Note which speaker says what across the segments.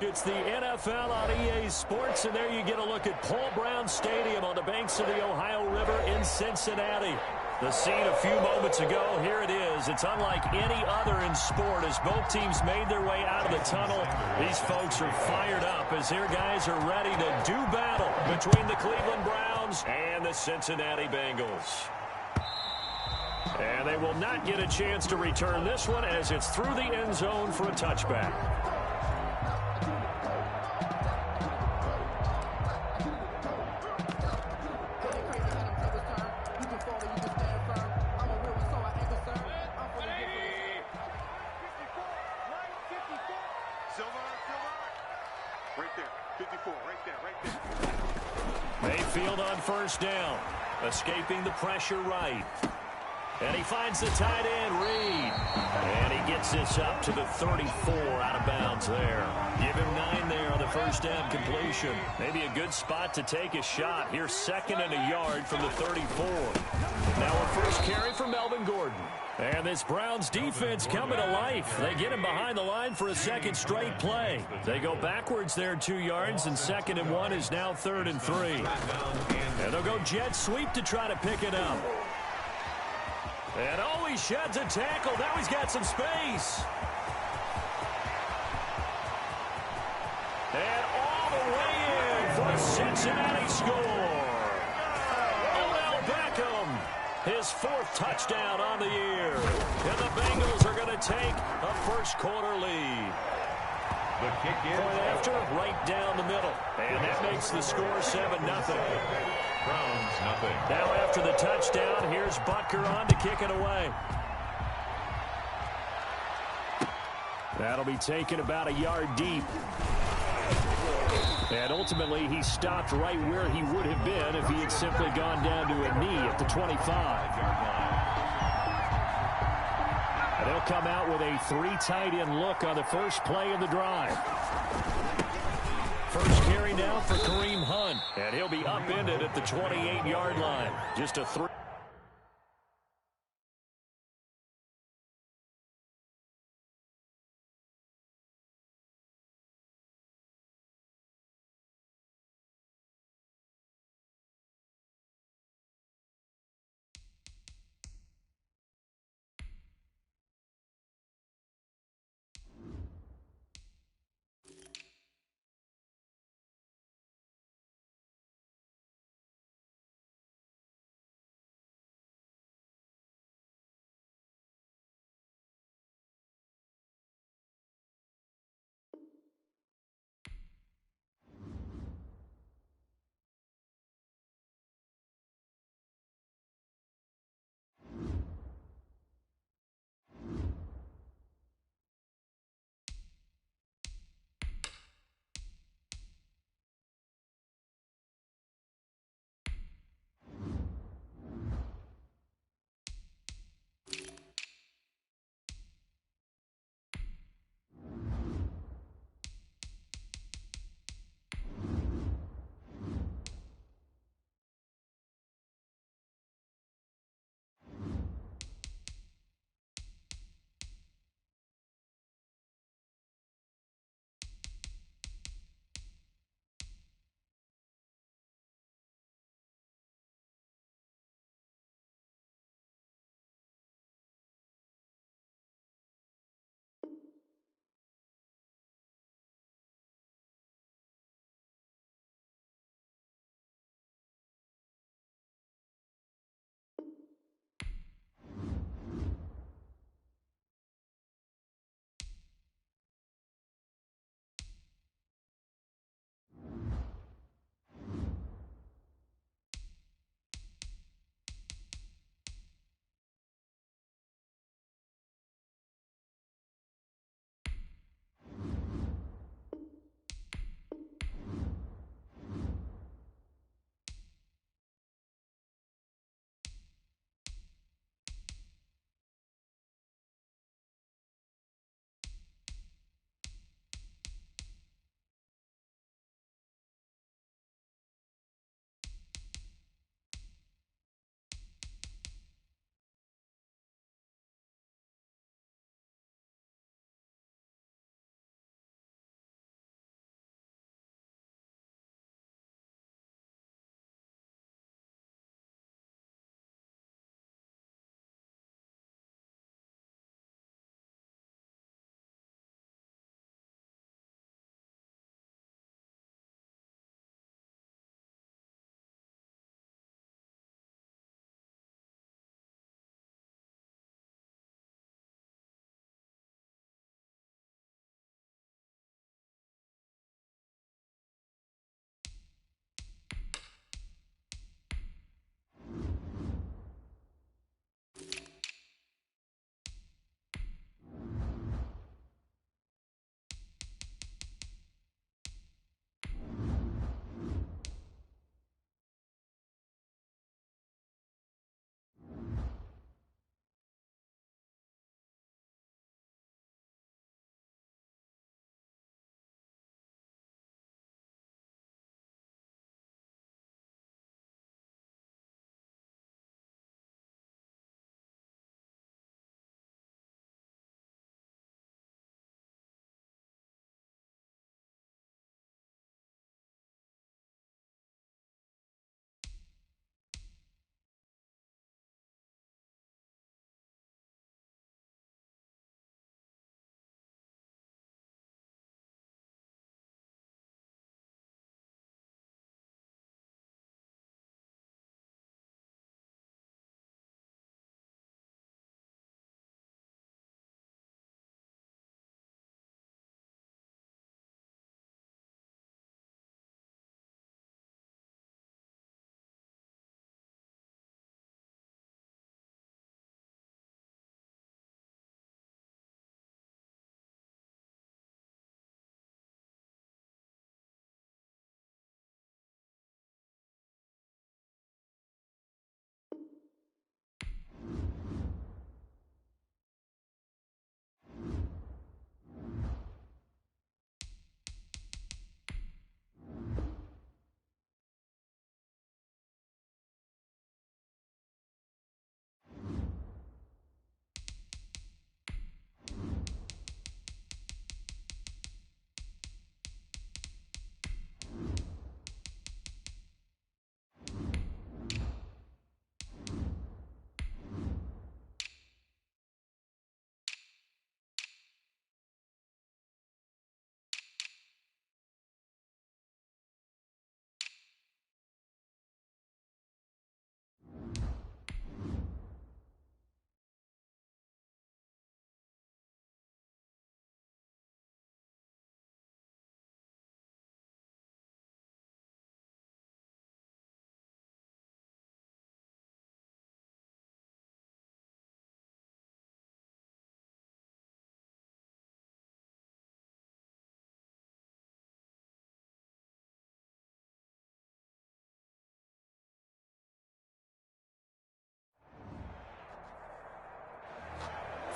Speaker 1: It's the NFL on EA Sports, and there you get a look at Paul Brown Stadium on the banks of the Ohio River in Cincinnati. The scene a few moments ago, here it is. It's unlike any other in sport as both teams made their way out of the tunnel. These folks are fired up as their guys are ready to do battle between the Cleveland Browns and the Cincinnati Bengals. And they will not get a chance to return this one as it's through the end zone for a touchback. Mayfield on first down, escaping the pressure right. And he finds the tight end, Reed. And he gets this up to the 34 out of bounds there. Give him 9 there on the first down completion. Maybe a good spot to take a shot. Here's 2nd and a yard from the 34. Now a first carry for Melvin Gordon. And this Browns defense coming to life. They get him behind the line for a second straight play. They go backwards there 2 yards, and 2nd and 1 is now 3rd and 3. And they'll go jet sweep to try to pick it up. And oh, he sheds a tackle. Now he's got some space. And all the way in for a Cincinnati score. Odell Beckham, his 4th touchdown on the year. And the Bengals are going to take a first-quarter lead. The kick in. Point after, right down the middle. And that makes the score 7-0.
Speaker 2: Browns, nothing.
Speaker 1: Now after the touchdown, here's Butker on to kick it away. That'll be taken about a yard deep. And ultimately, he stopped right where he would have been if he had simply gone down to a knee at the 25-yard line. And they'll come out with a 3 tight end look on the first play of the drive. First carry now for Kareem Hunt. And he'll be upended at the 28-yard line. Just a 3.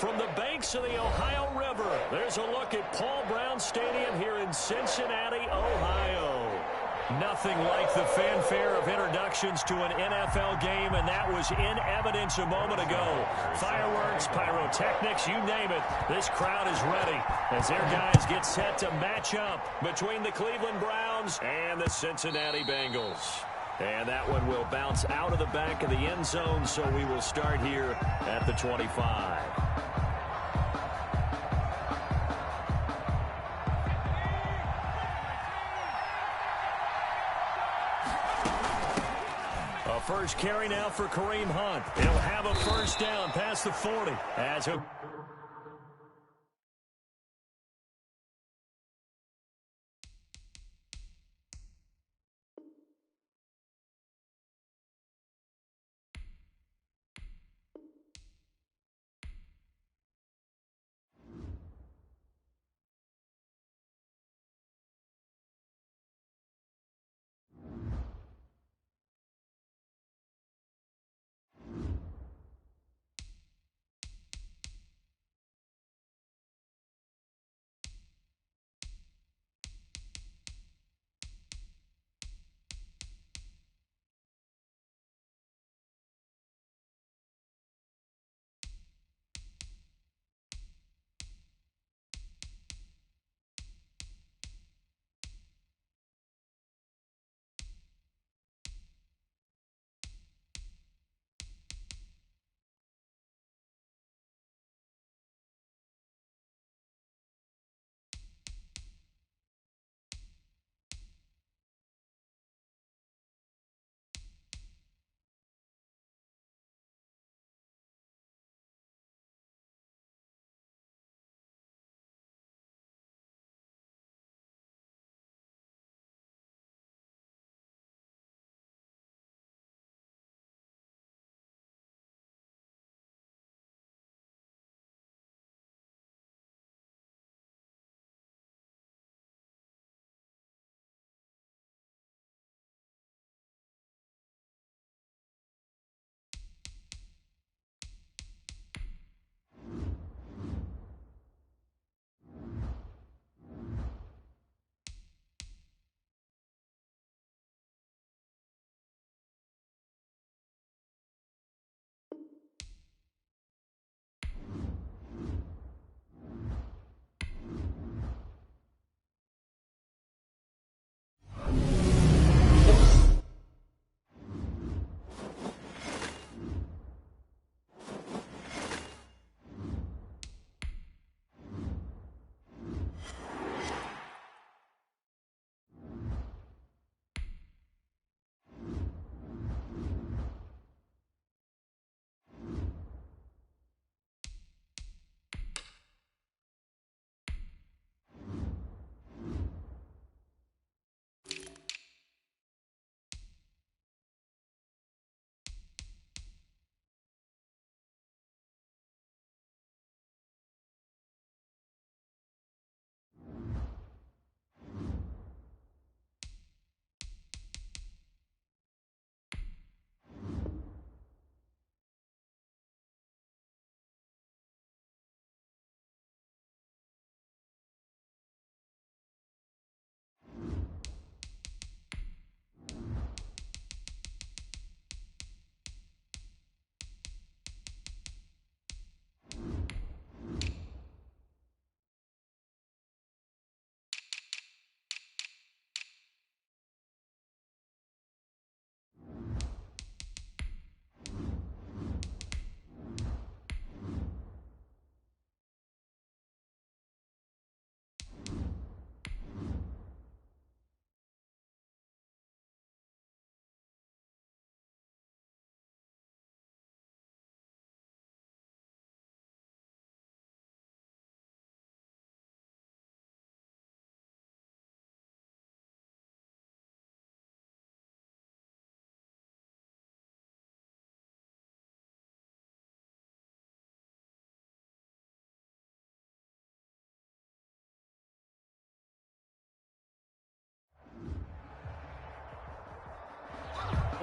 Speaker 1: From the banks of the Ohio River, there's a look at Paul Brown Stadium here in Cincinnati, Ohio. Nothing like the fanfare of introductions to an NFL game, and that was in evidence a moment ago. Fireworks, pyrotechnics, you name it. This crowd is ready as their guys get set to match up between the Cleveland Browns and the Cincinnati Bengals. And that one will bounce out of the back of the end zone, so we will start here at the 25. A first carry now for Kareem Hunt. He'll have a first down past the 40. As a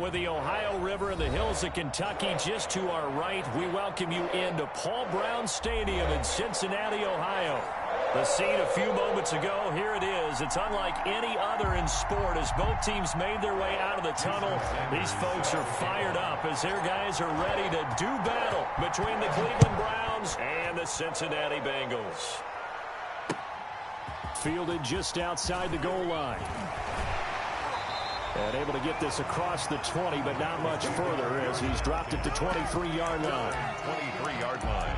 Speaker 1: With the Ohio River and the hills of Kentucky just to our right, we welcome you into Paul Brown Stadium in Cincinnati, Ohio. The scene a few moments ago, here it is. It's unlike any other in sport as both teams made their way out of the tunnel. These folks are fired up as their guys are ready to do battle between the Cleveland Browns and the Cincinnati Bengals. Fielded just outside the goal line. And able to get this across the 20, but not much further as he's dropped it to 23-yard line.
Speaker 2: 23-yard line.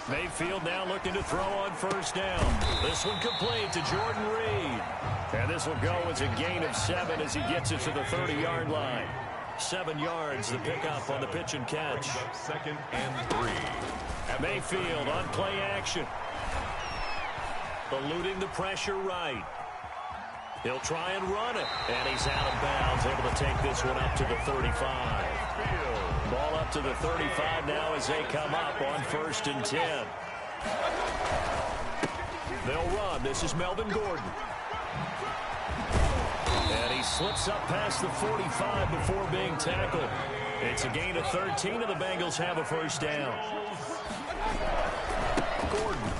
Speaker 1: Mayfield now looking to throw on first down. This one complete to Jordan Reed. And this will go as a gain of 7 as he gets it to the 30-yard line. 7 yards, the pickup on the pitch and catch.
Speaker 2: Second and 3.
Speaker 1: Mayfield on play action. Eluding the pressure right. He'll try and run it. And he's out of bounds, able to take this one up to the 35. Ball up to the 35 now as they come up on 1st and 10. They'll run. This is Melvin Gordon. And he slips up past the 45 before being tackled. It's a gain of 13, and the Bengals have a first down. Gordon.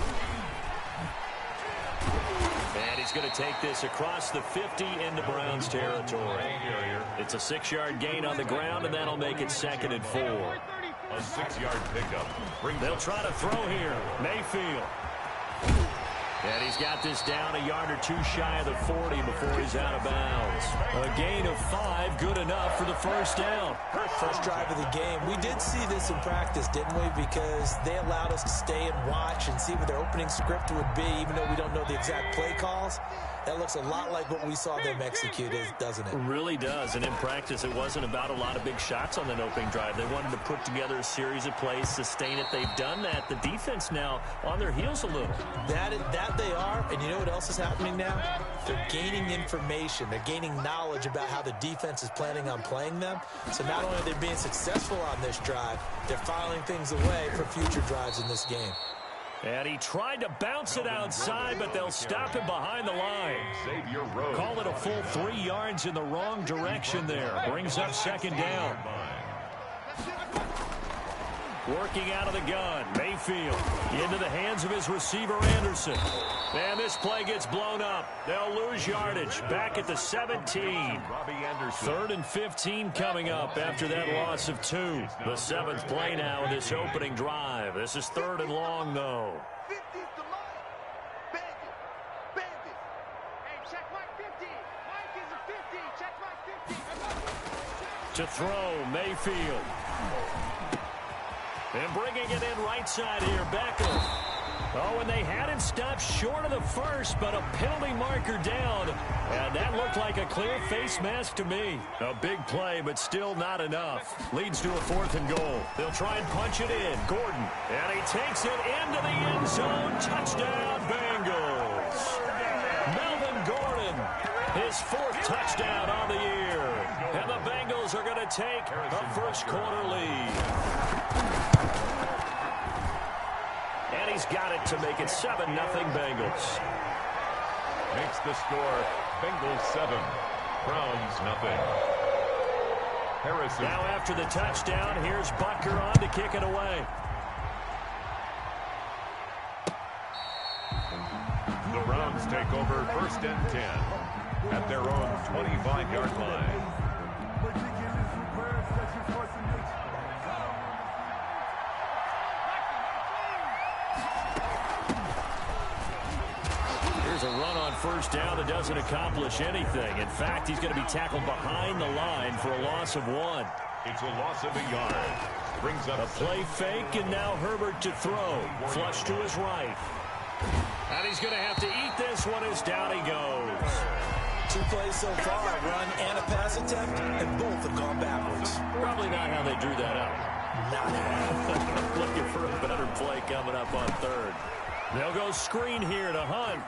Speaker 1: And he's going to take this across the 50 into Browns territory. It's a 6-yard gain on the ground, and that'll make it 2nd and 4.
Speaker 2: A 6-yard pickup.
Speaker 1: They'll try to throw here. Mayfield. And he's got this down a yard or 2 shy of the 40 before he's out of bounds. A gain of 5, good enough for the first down.
Speaker 3: First drive of the game. We did see this in practice, didn't we? Because they allowed us to stay and watch and see what their opening script would be, even though we don't know the exact play calls. That looks a lot like what we saw them execute, doesn't it?
Speaker 1: It really does. And in practice, it wasn't about a lot of big shots on that opening drive. They wanted to put together a series of plays, sustain it. They've done that. The defense now on their heels a little.
Speaker 3: That they are, and you know what else is happening now? They're gaining information. They're gaining knowledge about how the defense is planning on playing them. So not only are they being successful on this drive, they're filing things away for future drives in this game.
Speaker 1: And he tried to bounce it outside, but they'll stop him behind the line. Call it a full 3 yards in the wrong direction there. Brings up 2nd down. Working out of the gun, Mayfield into the hands of his receiver, Anderson. And this play gets blown up. They'll lose yardage back at the 17. 3rd and 15 coming up after that loss of 2. The 7th play now in this opening drive. This is 3rd and long, though. To throw, Mayfield. And bringing it in right side here, Beckham. Oh, and they had it stopped short of the first, but a penalty marker down. And that looked like a clear face mask to me. A big play, but still not enough. Leads to a 4th and goal. They'll try and punch it in. Gordon. And he takes it into the end zone. Touchdown, Bengals. Melvin Gordon, his 4th touchdown on the year. And the Bengals are going to take a first-quarter lead. And he's got it to make it 7-0 Bengals.
Speaker 2: Makes the score Bengals 7, Browns 0. Harrison.
Speaker 1: Now after the touchdown, here's Butker on to kick it away.
Speaker 2: The Browns take over 1st and 10 at their own 25-yard line.
Speaker 1: Here's a run on first down that doesn't accomplish anything. In fact, he's going to be tackled behind the line for a loss of 1.
Speaker 2: It's a loss of a yard. Brings up
Speaker 1: a play fake, and now Herbert to throw. Flush to his right. And he's going to have to eat this one as down he goes.
Speaker 3: 2 plays so far, a run and a pass attempt, and both have gone backwards.
Speaker 1: Probably not how they drew that up.
Speaker 3: Not
Speaker 1: looking for a better play coming up on 3rd. They'll go screen here to Hunt.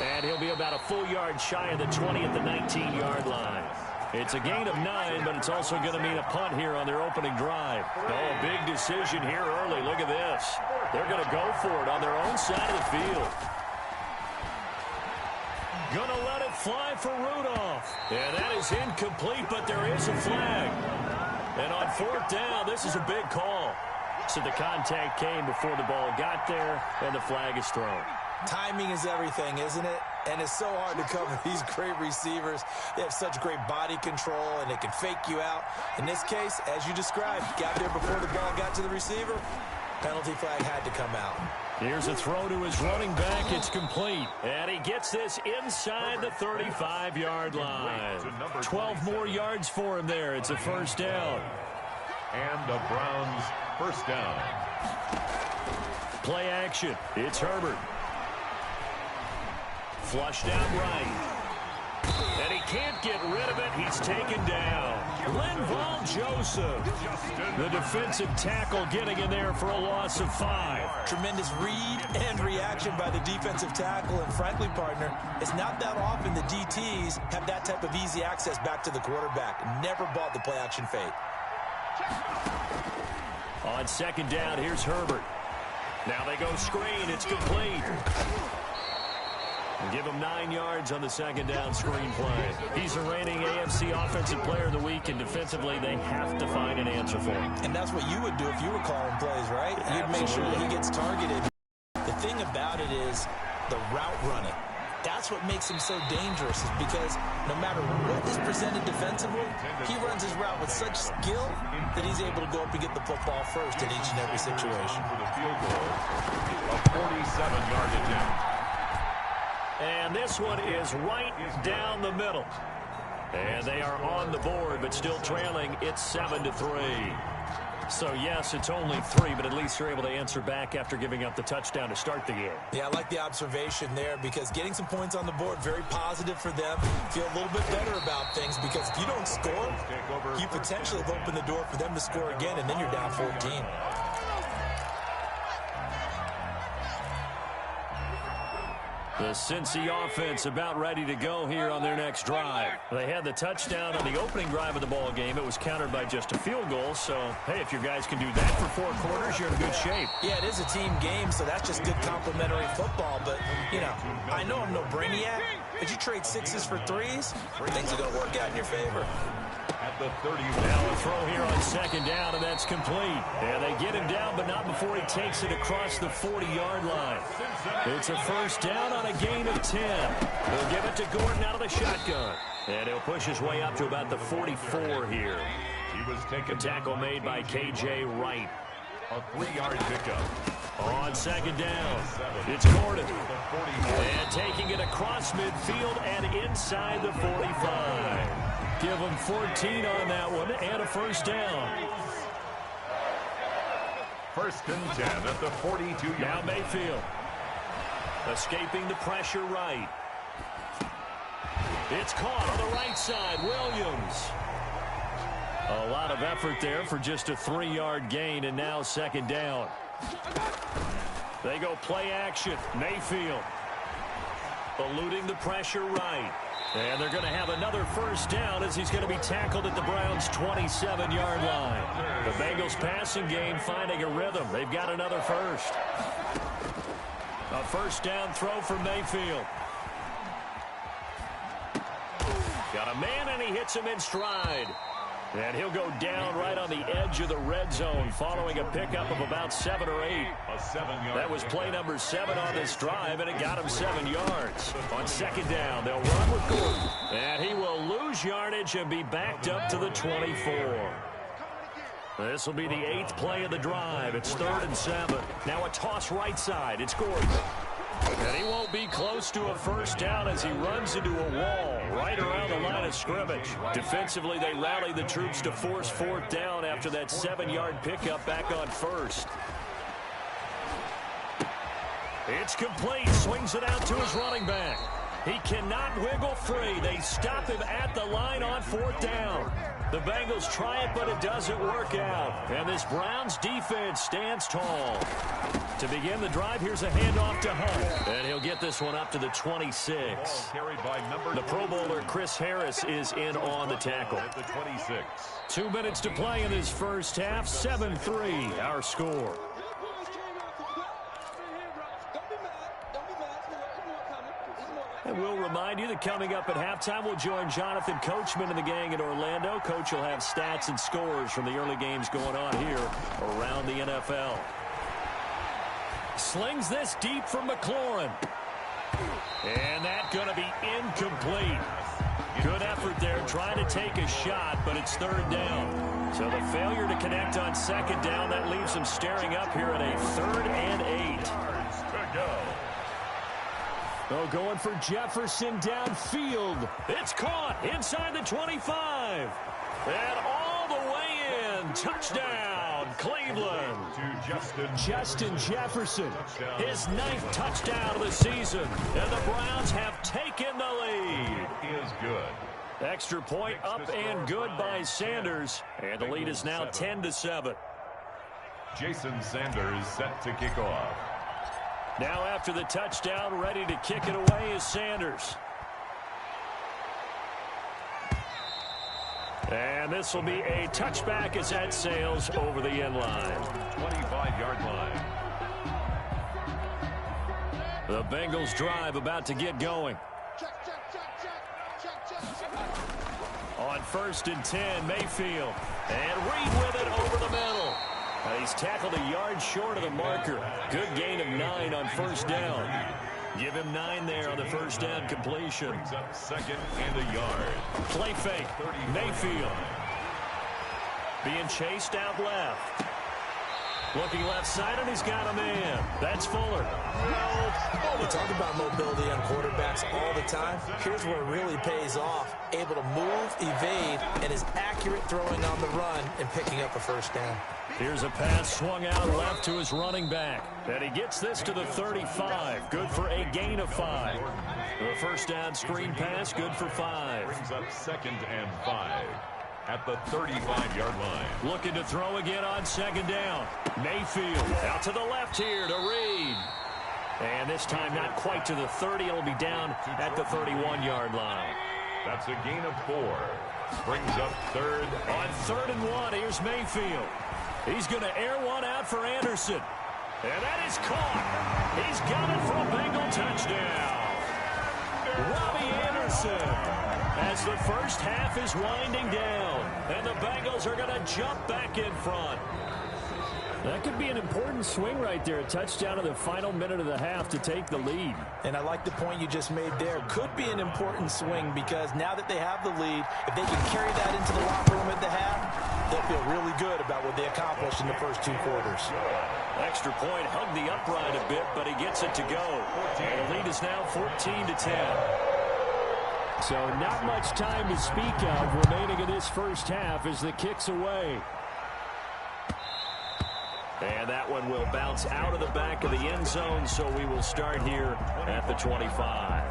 Speaker 1: And he'll be about a full yard shy of the 20 at the 19-yard line. It's a gain of 9, but it's also going to mean a punt here on their opening drive. Oh, a big decision here early. Look at this. They're going to go for it on their own side of the field. Going to let it fly for Rudolph. And that is incomplete, but there is a flag. And on 4th down, this is a big call. So the contact came before the ball got there, and the flag is thrown.
Speaker 3: Timing is everything, isn't it? And it's so hard to cover these great receivers. They have such great body control, and they can fake you out. In this case, as you described, got there before the ball got to the receiver. Penalty flag had to come out.
Speaker 1: Here's a throw to his running back. It's complete. And he gets this inside the 35-yard line. 12 more yards for him there. It's a first down.
Speaker 2: And the Browns first down.
Speaker 1: Play action. It's Herbert. Flushed out right. And he can't get rid of it. He's taken down. Linval Joseph, the defensive tackle, getting in there for a loss of 5.
Speaker 3: Tremendous read and reaction by the defensive tackle. And frankly, partner, it's not that often the DTs have that type of easy access back to the quarterback. Never bought the play action fake.
Speaker 1: On 2nd down, here's Herbert. Now they go screen. It's complete. Give him 9 yards on the 2nd down screen play. He's the reigning AFC Offensive Player of the Week, and defensively they have to find an answer for him.
Speaker 3: And that's what you would do if you were calling plays, right? You'd make sure that he gets targeted. The thing about it is the route running. That's what makes him so dangerous, is because no matter what is presented defensively, he runs his route with such skill that he's able to go up and get the football first in each and every situation.
Speaker 2: For the field goal, a 47-yard attempt.
Speaker 1: And this one is right down the middle. And they are on the board, but still trailing. It's 7-3. So, yes, it's only 3, but at least they're able to answer back after giving up the touchdown to start the game.
Speaker 3: Yeah, I like the observation there, because getting some points on the board, very positive for them. Feel a little bit better about things, because if you don't score, you potentially have opened the door for them to score again, and then you're down 14.
Speaker 1: The Cincy offense about ready to go here on their next drive. They had the touchdown on the opening drive of the ball game. It was countered by just a field goal. So, hey, if your guys can do that for 4 quarters, you're in good shape.
Speaker 3: Yeah, it is a team game, so that's just good complimentary football. But, you know, I know I'm no brainiac, but you trade 6s for 3s, things are going to work out in your favor.
Speaker 2: At the 30.
Speaker 1: Now a throw here on 2nd down, and that's complete. And they get him down, but not before he takes it across the 40-yard line. It's a first down on a gain of 10. They'll give it to Gordon out of the shotgun. And he'll push his way up to about the 44 here.
Speaker 2: He was taken.
Speaker 1: A tackle made by K.J. Wright.
Speaker 2: A 3-yard pickup.
Speaker 1: On 2nd down, it's Gordon. And taking it across midfield and inside the 45. Give him 14 on that one and a first down.
Speaker 2: 1st and 10 at the 42-yard.
Speaker 1: Now Mayfield. Escaping the pressure right. It's caught on the right side. Williams. A lot of effort there for just a 3-yard gain, and now 2nd down. They go play action. Mayfield. Eluding the pressure right. And they're going to have another first down as he's going to be tackled at the Browns' 27-yard line. The Bengals passing game finding a rhythm. They've got another first. A first down throw for Mayfield. Got a man, and he hits him in stride. And he'll go down right on the edge of the red zone following a pickup of about 7 or 8. That was play number 7 on this drive, and it got him 7 yards. On 2nd down, they'll run with Gordon. And he will lose yardage and be backed up to the 24. This will be the 8th play of the drive. It's 3rd and 7. Now a toss right side. It's Gordon. And he won't be close to a first down as he runs into a wall right around the line of scrimmage. Defensively, they rally the troops to force 4th down after that 7-yard pickup back on 1st. It's complete. Swings it out to his running back. He cannot wiggle free. They stop him at the line on 4th down. The Bengals try it, but it doesn't work out. And this Browns defense stands tall. To begin the drive, here's a handoff to Hunt. And he'll get this one up to the 26. The Pro Bowler Chris Harris is in on the tackle.
Speaker 2: At the 26.
Speaker 1: 2 minutes to play in this first half. 7-3 our score. And we'll remind you that coming up at halftime, we'll join Jonathan Coachman and the gang in Orlando. Coach will have stats and scores from the early games going on here around the NFL. Slings this deep from McLaurin. And that's going to be incomplete. Good effort there trying to take a shot, but it's 3rd down. So the failure to connect on 2nd down, that leaves them staring up here at a 3rd and 8.
Speaker 2: To go.
Speaker 1: Oh, going for Jefferson downfield. It's caught inside the 25. And all the way in. Touchdown, Cleveland.
Speaker 2: To
Speaker 1: Justin Jefferson. His 9th touchdown of the season. And the Browns have taken the lead.
Speaker 2: It is good.
Speaker 1: Extra point up and good by Sanders. And the lead is now 10-7.
Speaker 2: Jason Sanders set to kick off.
Speaker 1: Now after the touchdown, ready to kick it away is Sanders. And this will be a touchback as that sails over the end line.
Speaker 2: 25-yard line.
Speaker 1: The Bengals drive about to get going. On 1st and 10, Mayfield. And Reed with it over the middle. He's tackled a yard short of the marker. Good gain of 9 on 1st down. Give him 9 there on the 1st down completion.
Speaker 2: Brings up 2nd and a yard.
Speaker 1: Play fake. Mayfield. Being chased out left. Looking left side, and he's got a man. That's Fuller.
Speaker 3: We talk about mobility on quarterbacks all the time. Here's where it really pays off. Able to move, evade, and is accurate throwing on the run and picking up a 1st down.
Speaker 1: Here's a pass swung out left to his running back. And he gets this to the 35. Good for a gain of 5. The 1st down screen pass, good for 5.
Speaker 2: Brings up 2nd and 5. At the 35-yard line.
Speaker 1: Looking to throw again on 2nd down. Mayfield out to the left here to Reed. And this time not quite to the 30. It'll be down at the 31-yard line.
Speaker 2: That's a gain of 4. Brings up 3rd.
Speaker 1: On 3rd and 1, here's Mayfield. He's going to air one out for Anderson. And that is caught. He's got it for a Bengal touchdown. Robbie Anderson. As the first half is winding down, and the Bengals are going to jump back in front. That could be an important swing right there. A touchdown in the final minute of the half to take the lead.
Speaker 3: And I like the point you just made there. Could be an important swing because now that they have the lead, if they can carry that into the locker room at the half, they'll feel really good about what they accomplished in the first 2 quarters.
Speaker 1: Extra point, hugged the upright a bit, but he gets it to go. And the lead is now 14-10. So not much time to speak of remaining in this first half as the kick's away. And that one will bounce out of the back of the end zone, so we will start here at the 25.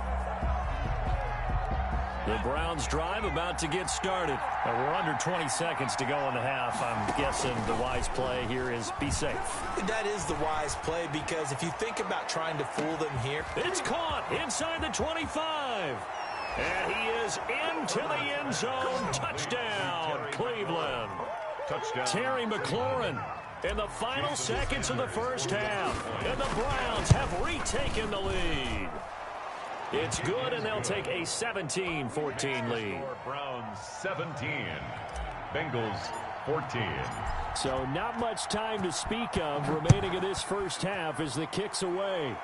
Speaker 1: The Browns drive about to get started. We're under 20 seconds to go in the half. I'm guessing the wise play here is be safe.
Speaker 3: That is the wise play because if you think about trying to fool them here.
Speaker 1: It's caught inside the 25. And he is into the end zone. Touchdown, Cleveland.
Speaker 2: Touchdown.
Speaker 1: Terry McLaurin in the final seconds of the first half. And the Browns have retaken the lead. It's good, and they'll take a 17-14 lead.
Speaker 2: Browns 17. Bengals 14.
Speaker 1: So not much time to speak of remaining in this first half as the kick's away.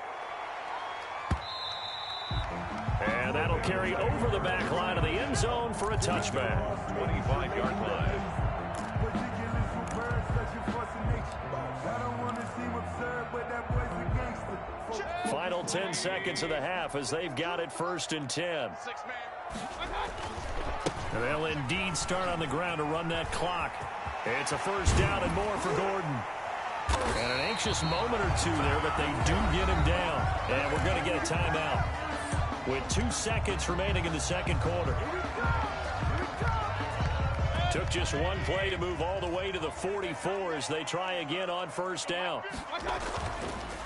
Speaker 1: And that'll carry over the back line of the end zone for a touchback.
Speaker 2: 25-yard line.
Speaker 1: Final 10 seconds of the half as they've got it 1st and 10. They'll indeed start on the ground to run that clock. It's a 1st down and more for Gordon. And an anxious moment or two there, but they do get him down. And we're going to get a timeout. with 2 seconds remaining in the second quarter. Took just one play to move all the way to the 44 as they try again on first down.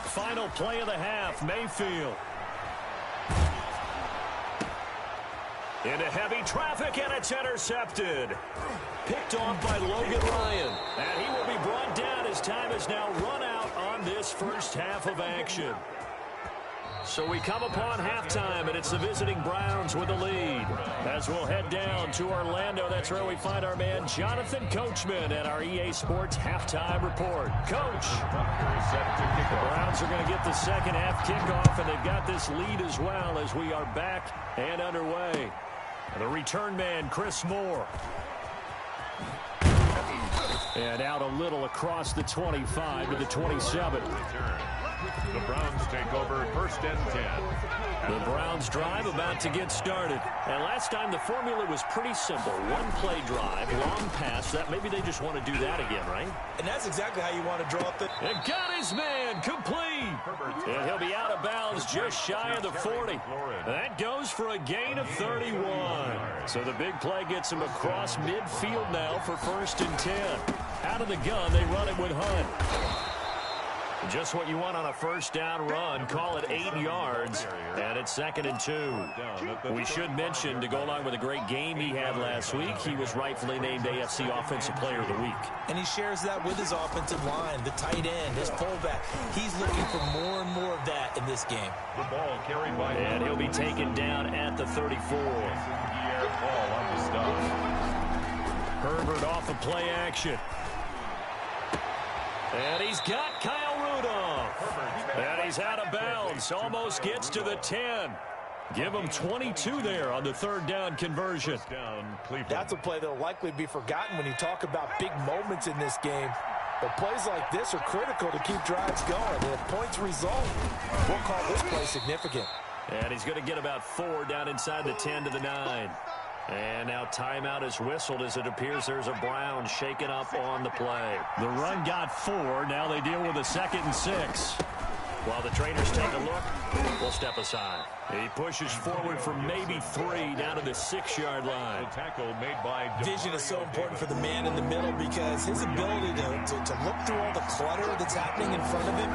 Speaker 1: Final play of the half, Mayfield. Into heavy traffic, and it's intercepted. Picked off by Logan Ryan. And he will be brought down as time has now run out on this first half of action. So we come upon halftime, and it's the visiting Browns with the lead. As we'll head down to Orlando, that's where we find our man Jonathan Coachman at our EA Sports Halftime Report. Coach, the Browns are going to get the second half kickoff, and they've got this lead as well as we are back and underway. The return man, Chris Moore. And out a little across the 25 to the 27.
Speaker 2: The Browns take over first and 10.
Speaker 1: The Browns drive about to get started. And last time the formula was pretty simple. One play drive, long pass. That maybe they just want to do that again, right?
Speaker 3: And that's exactly how you want to draw up the...
Speaker 1: And got his man complete. And he'll be out of bounds just shy of the 40. That goes for a gain of 31. So the big play gets him across midfield now for first and 10. Out of the gun, they run it with Hunt. Just what you want on a first down run. Call it 8 yards, and it's 2nd and 2. We should mention, to go along with a great game he had last week, he was rightfully named AFC Offensive Player of the Week.
Speaker 3: And he shares that with his offensive line, the tight end, his fullback. He's looking for more and more of that in this game.
Speaker 2: The ball carried by...
Speaker 1: And he'll be taken down at the 34.
Speaker 2: Ball on the stop.
Speaker 1: Herbert off of play action. And he's got Kyle Rudolph. And he's out of bounds. Almost gets to the 10. Give him 22 there on the third down conversion.
Speaker 3: That's a play that will likely be forgotten when you talk about big moments in this game. But plays like this are critical to keep drives going. And if points result, we'll call this play significant.
Speaker 1: And he's going to get about 4 down inside the 10 to the 9. And now timeout is whistled as it appears there's a Brown shaken up on the play. The run got 4. Now they deal with a 2nd and 6. While the trainers take a look, we'll step aside. He pushes forward for maybe 3 down to the 6-yard line.
Speaker 2: Tackle made by...
Speaker 3: Vision is so important for the man in the middle because his ability to look through all the clutter that's happening in front of him,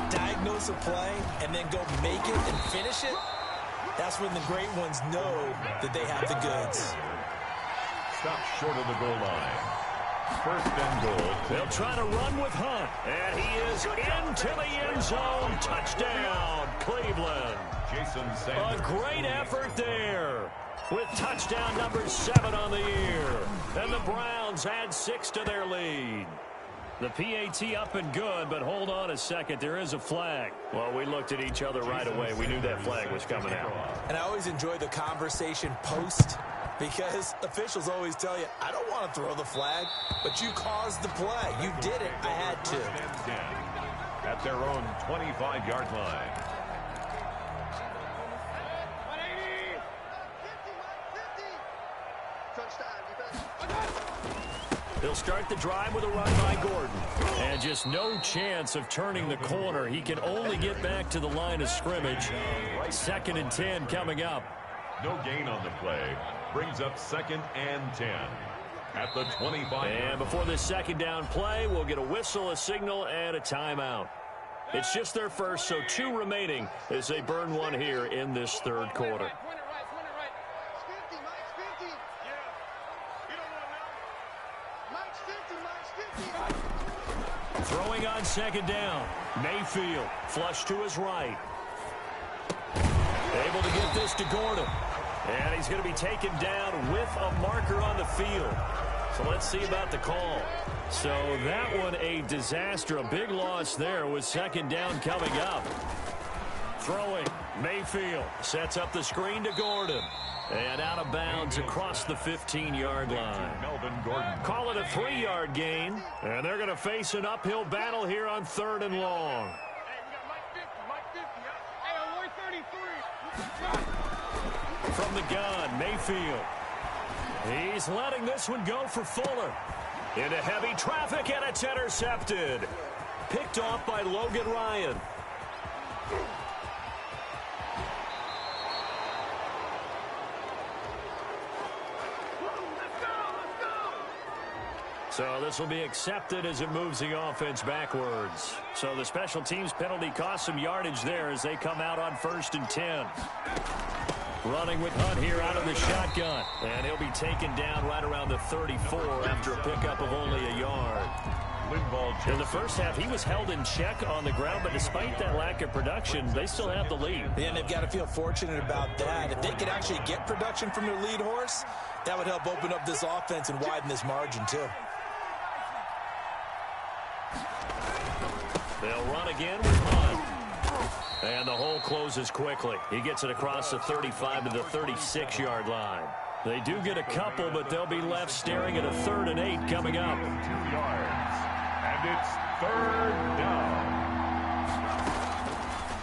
Speaker 3: diagnose a play, and then go make it and finish it, that's when the great ones know that they have the goods.
Speaker 2: Stop short of the goal line. First and goal.
Speaker 1: They'll try to run with Hunt. And he is into the end zone. Touchdown, Cleveland.
Speaker 2: Jason Sanders.
Speaker 1: A great effort there with touchdown number 7 on the year. And the Browns add 6 to their lead. The PAT up and good, but hold on a second. There is a flag. Well, we looked at each other right away. We knew that flag was coming out.
Speaker 3: And I always enjoy the conversation post because officials always tell you, I don't want to throw the flag, but you caused the play. You did it. I had to.
Speaker 2: At their own 25-yard line.
Speaker 1: He'll start the drive with a run by Gordon. And just no chance of turning the corner. He can only get back to the line of scrimmage. 2nd and 10 coming up.
Speaker 2: No gain on the play. Brings up 2nd and 10. At the 25.
Speaker 1: And before this second down play, we'll get a whistle, a signal, and a timeout. It's just their first, so 2 remaining as they burn one here in this third quarter. Throwing on second down. Mayfield, flush to his right. Able to get this to Gordon. And he's going to be taken down with a marker on the field. So let's see about the call. So that one a disaster. A big loss there with second down coming up. Throwing. Mayfield sets up the screen to Gordon. And out of bounds across the 15-yard line.
Speaker 2: Melvin Gordon.
Speaker 1: Call it a 3-yard gain. And they're going to face an uphill battle here on 3rd and long. From the gun, Mayfield. He's letting this one go for Fuller. Into heavy traffic, and it's intercepted. Picked off by Logan Ryan. So this will be accepted as it moves the offense backwards. So the special teams penalty cost some yardage there as they come out on 1st and 10. Running with Hunt here out of the shotgun. And he'll be taken down right around the 34 after a pickup of only a yard. In the first half, he was held in check on the ground, but despite that lack of production, they still have the lead.
Speaker 3: Yeah, and they've got to feel fortunate about that. If they could actually get production from their lead horse, that would help open up this offense and widen this margin, too.
Speaker 1: They'll run again with Hunt. And the hole closes quickly. He gets it across the 35 to the 36-yard line. They do get a couple, but they'll be left staring at a 3rd and 8 coming up.
Speaker 2: 2 yards. And it's 3rd down.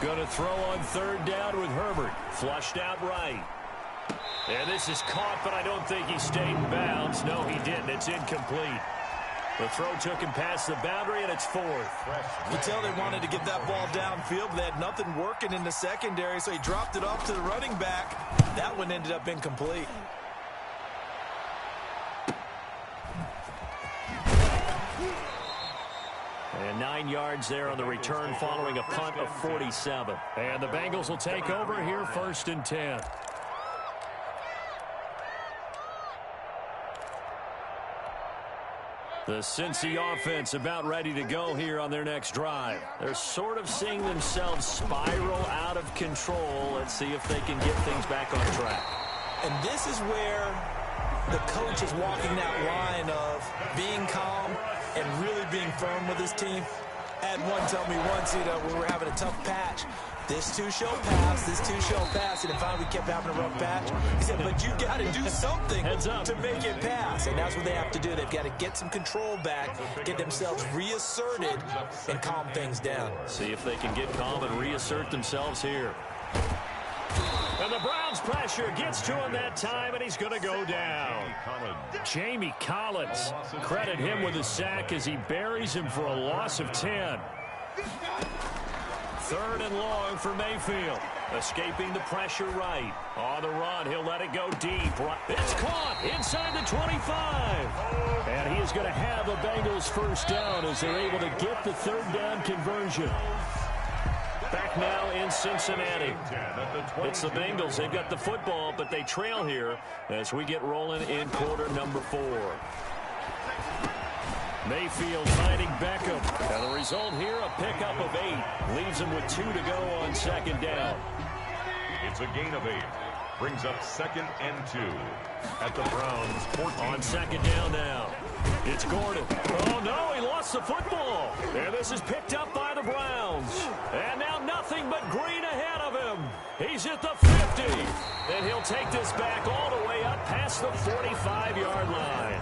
Speaker 1: Going to throw on 3rd down with Herbert. Flushed out right. And this is caught, but I don't think he stayed in bounds. No, he didn't. It's incomplete. The throw took him past the boundary, and it's 4th.
Speaker 3: You tell they wanted to get that ball downfield, but they had nothing working in the secondary, so he dropped it off to the running back. That one ended up incomplete.
Speaker 1: And 9 yards there on the return following a punt of 47. And the Bengals will take over here 1st and 10. The Cincy offense about ready to go here on their next drive. They're sort of seeing themselves spiral out of control. Let's see if they can get things back on track.
Speaker 3: And this is where the coach is walking that line of being calm and really being firm with his team. I had one tell me once, when we were having a tough patch, this too shall pass, this too shall pass. And finally we kept having a rough patch. He said, but you got to do something to make it pass. And that's what they have to do. They've got to get some control back, get themselves reasserted, and calm things down.
Speaker 1: See if they can get calm and reassert themselves here. And the Browns pressure gets to him that time, and he's going to go down. Jamie Collins, credit him with a sack as he buries him for a loss of 10. 3rd and long for Mayfield. Escaping the pressure right. On the run, he'll let it go deep. It's caught inside the 25. And he is going to have a Bengals 1st down as they're able to get the 3rd down conversion. Back now in Cincinnati. It's the Bengals. They've got the football, but they trail here as we get rolling in quarter number 4. Mayfield finding Beckham. And the result here, a pickup of 8. Leaves him with 2 to go on 2nd down.
Speaker 2: It's a gain of 8. Brings up 2nd and 2 at the Browns 14.
Speaker 1: On 2nd down now. It's Gordon. Oh, no, he lost the football. And this is picked up by the Browns. And now nothing but green ahead of him. He's at the 50. And he'll take this back all the way up past the 45-yard line.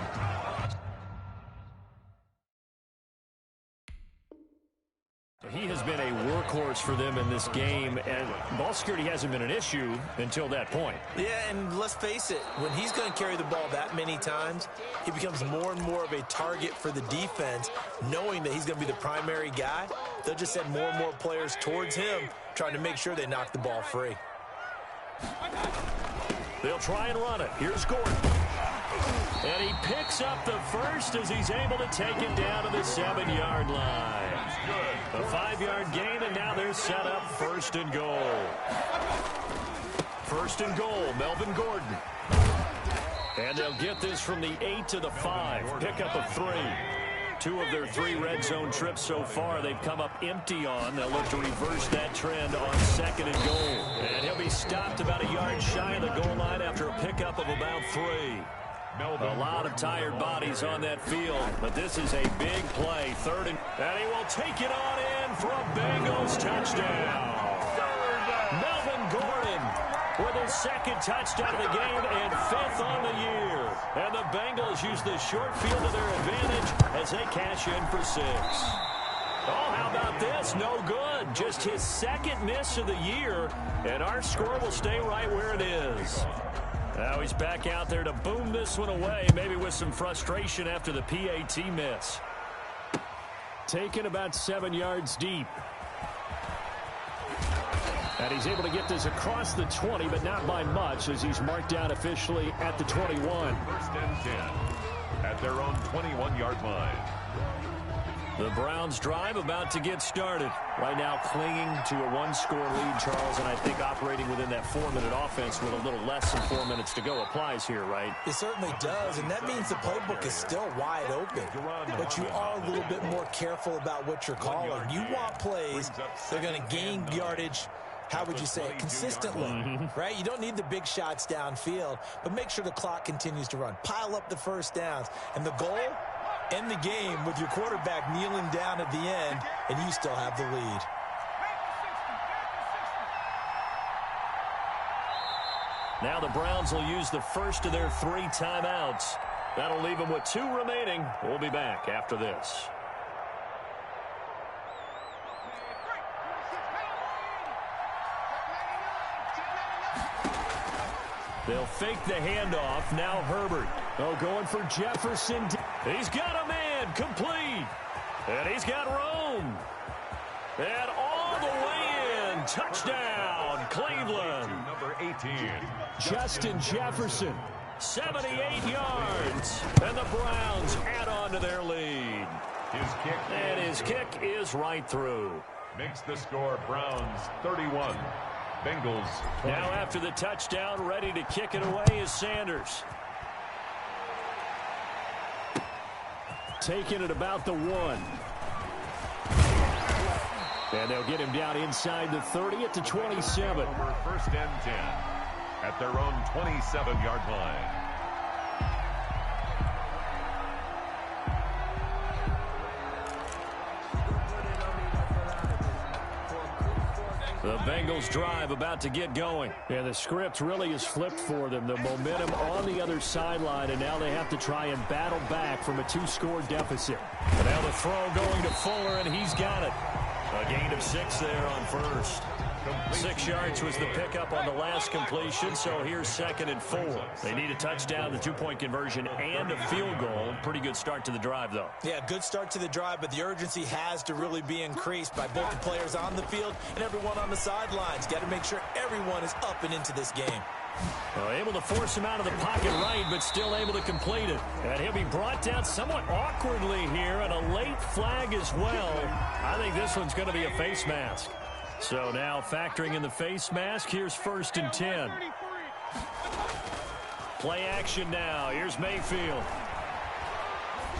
Speaker 1: He has been a workhorse for them in this game, and ball security hasn't been an issue until that point.
Speaker 3: Yeah, and let's face it, when he's going to carry the ball that many times, he becomes more and more of a target for the defense, knowing that he's going to be the primary guy. They'll just send more and more players towards him, trying to make sure they knock the ball free.
Speaker 1: They'll try and run it. Here's Gordon. And he picks up the first as he's able to take it down to the 7-yard line. A 5-yard gain, and now they're set up 1st and goal. 1st and goal, Melvin Gordon. And they'll get this from the 8 to the 5. Pickup of 3. 2 of their 3 red zone trips so far they've come up empty on. They'll look to reverse that trend on 2nd and goal. And he'll be stopped about a yard shy of the goal line after a pickup of about 3. A lot of tired bodies on that field, but this is a big play. 3rd and he will take it on in for a Bengals touchdown. Melvin Gordon with his 2nd touchdown of the game and 5th on the year. And the Bengals use the short field to their advantage as they cash in for 6. Oh, how about this? No good. Just his 2nd miss of the year, and our score will stay right where it is. Now he's back out there to boom this one away, maybe with some frustration after the PAT miss. Taken about 7 yards deep. And he's able to get this across the 20, but not by much, as he's marked down officially at the 21.
Speaker 2: 1st and 10. at their own 21-yard line.
Speaker 1: The Browns drive about to get started. Right now clinging to a one-score lead, Charles, and I think operating within that 4-minute offense with a little less than 4 minutes to go applies here, right?
Speaker 3: It certainly does, and that means the playbook is still wide open. But you are a little bit more careful about what you're calling. You want plays that are going to gain yardage, how would you say it, consistently, right? You don't need the big shots downfield, but make sure the clock continues to run. Pile up the first downs. And the goal? End the game with your quarterback kneeling down at the end, and you still have the lead.
Speaker 1: Now the Browns will use the first of their 3 timeouts. That'll leave them with 2 remaining. We'll be back after this. They'll fake the handoff. Now Herbert. Oh, going for Jefferson. He's got a man. Complete. And he's got room. And all the way in. Touchdown, Cleveland.
Speaker 2: Number 18.
Speaker 1: Justin Jefferson. 78 yards. And the Browns add on to their lead. His kick is right through.
Speaker 2: Makes the score Browns 31. Bengals 20.
Speaker 1: Now after the touchdown, ready to kick it away is Sanders. Taking it about the 1. And they'll get him down inside the 30 at the 27.
Speaker 2: Over first and 10 at their own 27-yard line.
Speaker 1: The Bengals drive about to get going. Yeah, the script really is flipped for them. The momentum on the other sideline, and now they have to try and battle back from a 2-score deficit. And now the throw going to Fuller, and he's got it. A gain of 6 there on first. 6 yards was the pickup on the last completion, so here's 2nd and 4. They need a touchdown, the 2-point conversion, and a field goal. Pretty good start to the drive, though.
Speaker 3: Yeah, good start to the drive, but the urgency has to really be increased by both the players on the field and everyone on the sidelines. Got to make sure everyone is up and into this game.
Speaker 1: Well, able to force him out of the pocket right, but still able to complete it. And he'll be brought down somewhat awkwardly here, and a late flag as well. I think this one's going to be a face mask. So now factoring in the face mask, here's 1st and 10. Play action now. Here's Mayfield.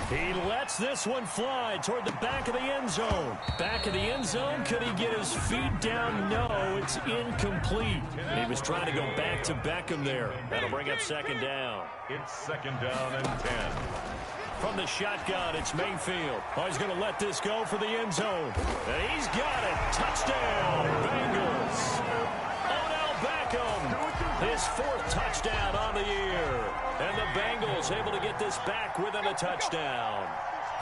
Speaker 1: He lets this one fly toward the back of the end zone. Back of the end zone. Could he get his feet down? No, it's incomplete. He was trying to go back to Beckham there. That'll bring up 2nd down.
Speaker 2: It's 2nd down and 10.
Speaker 1: From the shotgun, it's Mayfield. Oh, he's going to let this go for the end zone. And he's got it. Touchdown, Bengals. Odell Beckham, his 4th touchdown on the year. And the Bengals able to get this back within a touchdown.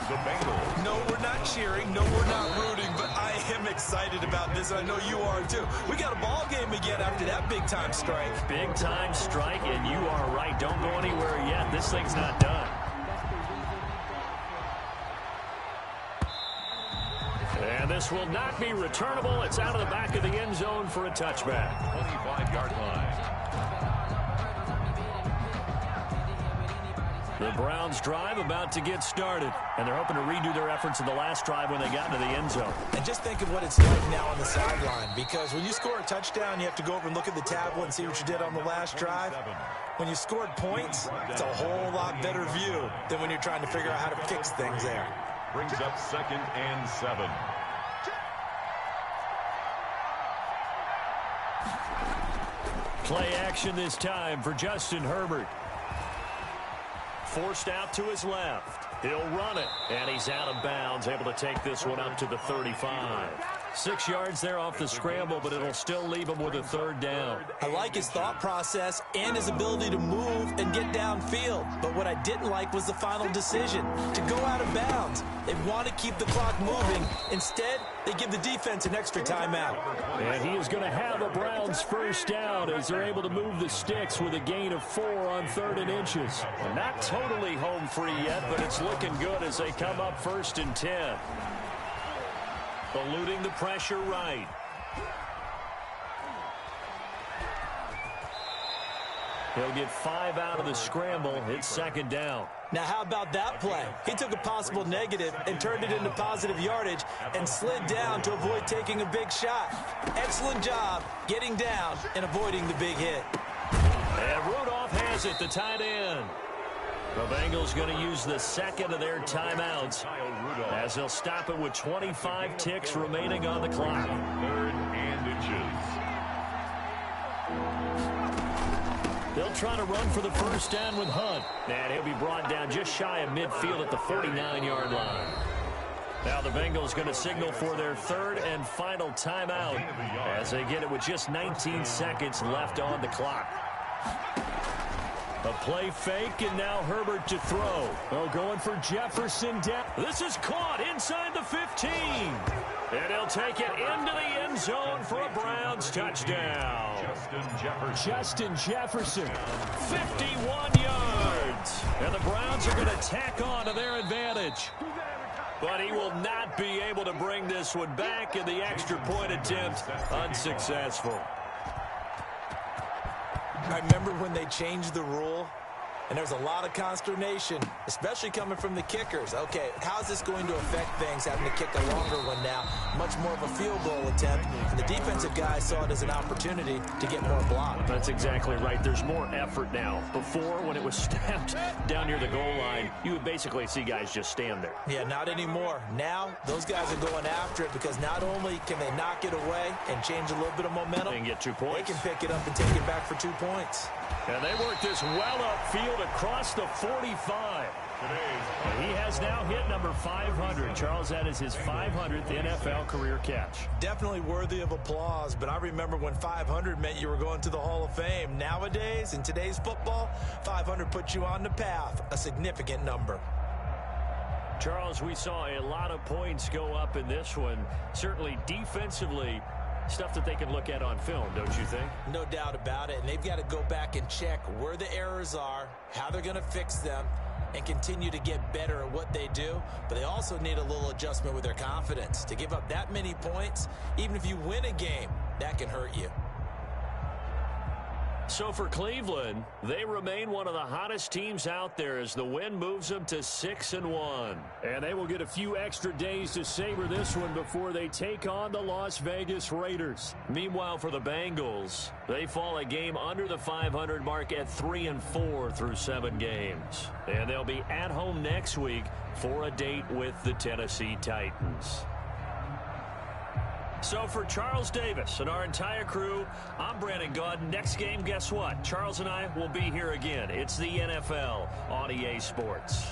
Speaker 2: The Bengals.
Speaker 3: No, we're not cheering. No, we're not rooting. But I am excited about this. I know you are, too. We got a ball game again after that big-time strike.
Speaker 1: Big-time strike, and you are right. Don't go anywhere yet. This thing's not done. And this will not be returnable. It's out of the back of the end zone for a touchback.
Speaker 2: 25-yard line.
Speaker 1: The Browns drive about to get started. And they're hoping to redo their efforts in the last drive when they got into the end zone.
Speaker 3: And just think of what it's like now on the sideline. Because when you score a touchdown, you have to go over and look at the tablet and see what you did on the last drive. When you scored points, it's a whole lot better view than when you're trying to figure out how to fix things there.
Speaker 2: Brings up 2nd and 7.
Speaker 1: Play action this time for Justin Herbert. Forced out to his left. He'll run it. And he's out of bounds, able to take this one up to the 35. 6 yards there off the scramble, but it'll still leave him with a 3rd down.
Speaker 3: I like his thought process and his ability to move and get downfield. But what I didn't like was the final decision, to go out of bounds. They want to keep the clock moving. Instead, they give the defense an extra timeout.
Speaker 1: And he is going to have a Browns 1st down as they're able to move the sticks with a gain of 4 on 3rd and inches. Not totally home free yet, but it's looking good as they come up 1st and 10. Eluding the pressure right. He'll get 5 out of the scramble. It's second down.
Speaker 3: Now, how about that play? He took a possible negative and turned it into positive yardage and slid down to avoid taking a big shot. Excellent job getting down and avoiding the big hit.
Speaker 1: And Rudolph has it, the tight end. The Bengals going to use the second of their timeouts as they'll stop it with 25 ticks remaining on the clock.
Speaker 2: 3rd and inches.
Speaker 1: They'll try to run for the first down with Hunt. And he'll be brought down just shy of midfield at the 49-yard line. Now the Bengals going to signal for their 3rd and final timeout as they get it with just 19 seconds left on the clock. A play fake, and now Herbert to throw. Oh, going for Jefferson down. This is caught inside the 15. And he'll take it into the end zone for a Browns touchdown. Justin Jefferson, 51 yards. And the Browns are going to tack on to their advantage. But he will not be able to bring this one back, and the extra point attempt unsuccessful.
Speaker 3: I remember when they changed the rule, and there was a lot of consternation, especially coming from the kickers. Okay, how's this going to affect things, having to kick a longer one now, much more of a field goal attempt? And the defensive guys saw it as an opportunity to get more block.
Speaker 1: That's exactly right. There's more effort now. Before, when it was snapped down near the goal line, you would basically see guys just stand there.
Speaker 3: Yeah, not anymore. Now, those guys are going after it because not only can they knock it away and change a little bit of momentum,
Speaker 1: and get 2 points.
Speaker 3: They can pick it up and take it back for 2 points.
Speaker 1: And they work this well upfield across the 45. And he has now hit number 500. Charles, that is his 500th NFL career catch.
Speaker 3: Definitely worthy of applause, but I remember when 500 meant you were going to the Hall of Fame. Nowadays, in today's football, 500 puts you on the path, a significant number.
Speaker 1: Charles, we saw a lot of points go up in this one. Certainly defensively, stuff that they can look at on film, don't you think?
Speaker 3: No doubt about it, and they've got to go back and check where the errors are, how they're going to fix them, and continue to get better at what they do. But they also need a little adjustment with their confidence. To give up that many points, even if you win a game, that can hurt you.
Speaker 1: So for Cleveland, they remain one of the hottest teams out there as the win moves them to 6-1. And they will get a few extra days to savor this one before they take on the Las Vegas Raiders. Meanwhile, for the Bengals, they fall a game under the 500 mark at 3-4 through 7 games. And they'll be at home next week for a date with the Tennessee Titans. So for Charles Davis and our entire crew, I'm Brandon Gaudin. Next game, guess what? Charles and I will be here again. It's the NFL on EA Sports.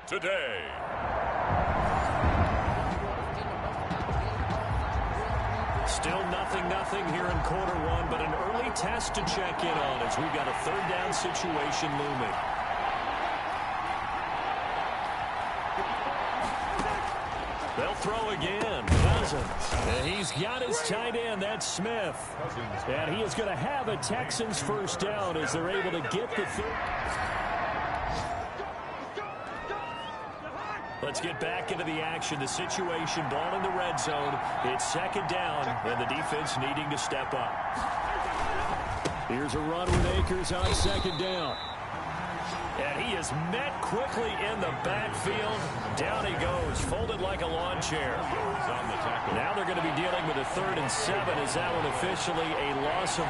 Speaker 2: today.
Speaker 1: Still 0-0 here in quarter one, but an early test to check in on as we've got a third down situation looming. They'll throw again. Cousins. And he's got his tight end. That's Smith. And he is going to have a Texans first down as they're able to get the Let's get back into the action. The situation, ball in the red zone. It's second down, and the defense needing to step up. Here's a run with Akers on second down. And he is met quickly in the backfield. Down he goes, folded like a lawn chair. Now they're going to be dealing with a 3rd and 7. Is that one officially a loss of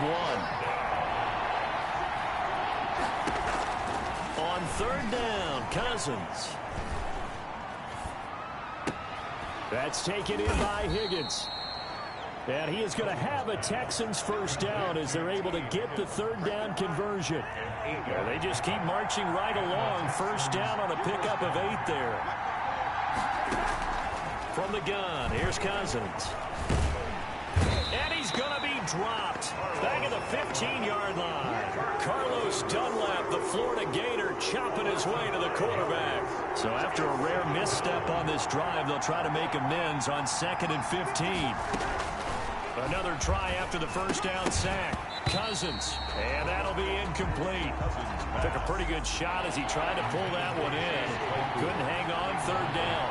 Speaker 1: 1? On third down, Cousins. That's taken in by Higgins. And he is going to have a Texans first down as they're able to get the third down conversion. And they just keep marching right along. First down on a pickup of 8 there. From the gun, here's Cousins. And he's going to be dropped. Back at the 15-yard line. Carlos Dunlap, the Florida Gator, chopping his way to the quarterback. So after a rare misstep on this drive, they'll try to make amends on 2nd and 15. Another try after the first down sack. Cousins. And that'll be incomplete. Took a pretty good shot as he tried to pull that one in. Couldn't hang on third down.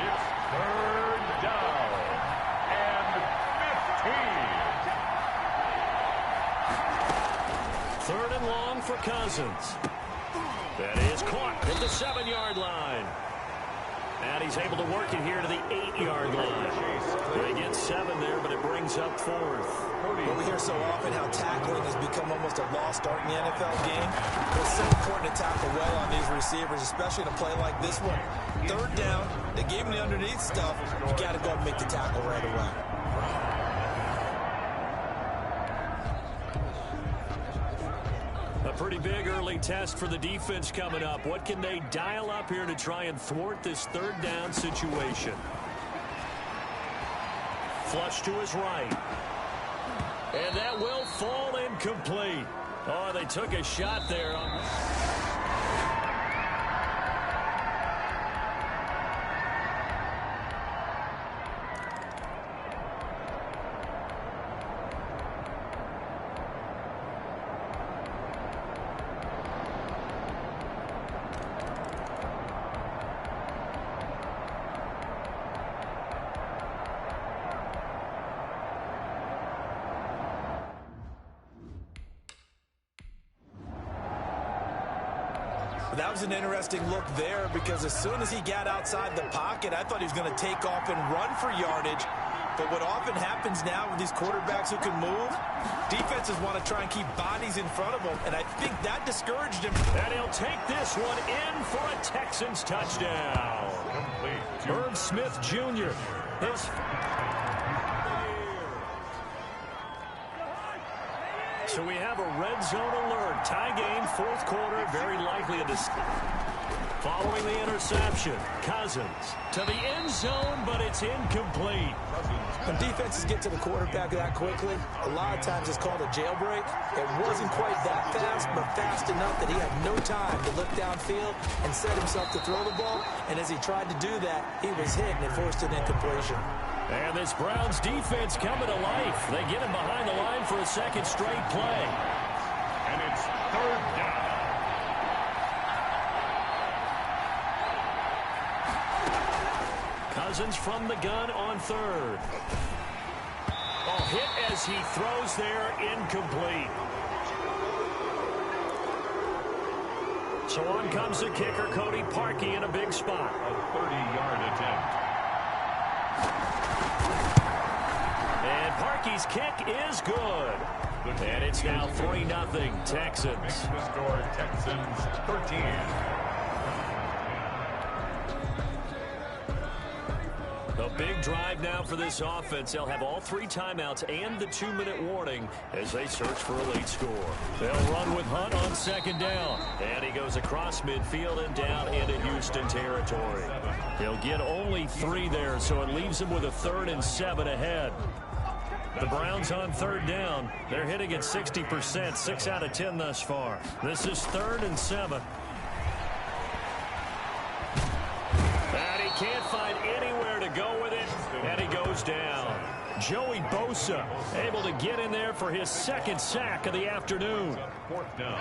Speaker 2: It's third down and 15.
Speaker 1: Third and long for Cousins. That is caught at the 7-yard line. And he's able to work it here to the 8-yard line. They get 7 there, but it brings up 4th.
Speaker 3: Well, we hear so often how tackling has become almost a lost art in the NFL game. It's so important to tackle well on these receivers, especially in a play like this one. Third down, they gave him the underneath stuff. You got to go and make the tackle right away.
Speaker 1: A pretty big early test for the defense coming up. What can they dial up here to try and thwart this third down situation? Flush to his right. And that will fall incomplete. Oh, they took a shot there.
Speaker 3: That was an interesting look there because as soon as he got outside the pocket, I thought he was going to take off and run for yardage. But what often happens now with these quarterbacks who can move, defenses want to try and keep bodies in front of them, and I think that discouraged him.
Speaker 1: And he'll take this one in for a Texans touchdown. Irv Smith Jr. So we have a red zone alert. Tie game, 4th quarter, very likely a following the interception. Cousins to the end zone, but it's incomplete.
Speaker 3: When defenses get to the quarterback that quickly, a lot of times it's called a jailbreak. It wasn't quite that fast, but fast enough that he had no time to look downfield and set himself to throw the ball. And as he tried to do that, he was hit and it forced an incompletion.
Speaker 1: And this Browns defense coming to life. They get him behind the line for a second straight play.
Speaker 2: And it's third down.
Speaker 1: Cousins from the gun on third. Oh, hit as he throws there, incomplete. So on comes the kicker, Cody Parkey, in a big spot.
Speaker 2: A 30-yard attempt.
Speaker 1: And Parkey's kick is good. And it's now 3-0 Texans.
Speaker 2: Makes the score Texans 13.
Speaker 1: A big drive now for this offense. They'll have all 3 timeouts and the 2-minute warning as they search for a late score. They'll run with Hunt on second down. And he goes across midfield and down into Houston territory. He'll get only 3 there, so it leaves him with a 3rd and 7 ahead. The Browns on 3rd down. They're hitting at 60%, 6 out of 10 thus far. This is 3rd and 7. And he can't find anywhere to go with it, and he goes down. Joey Bosa able to get in there for his 2nd sack of the afternoon.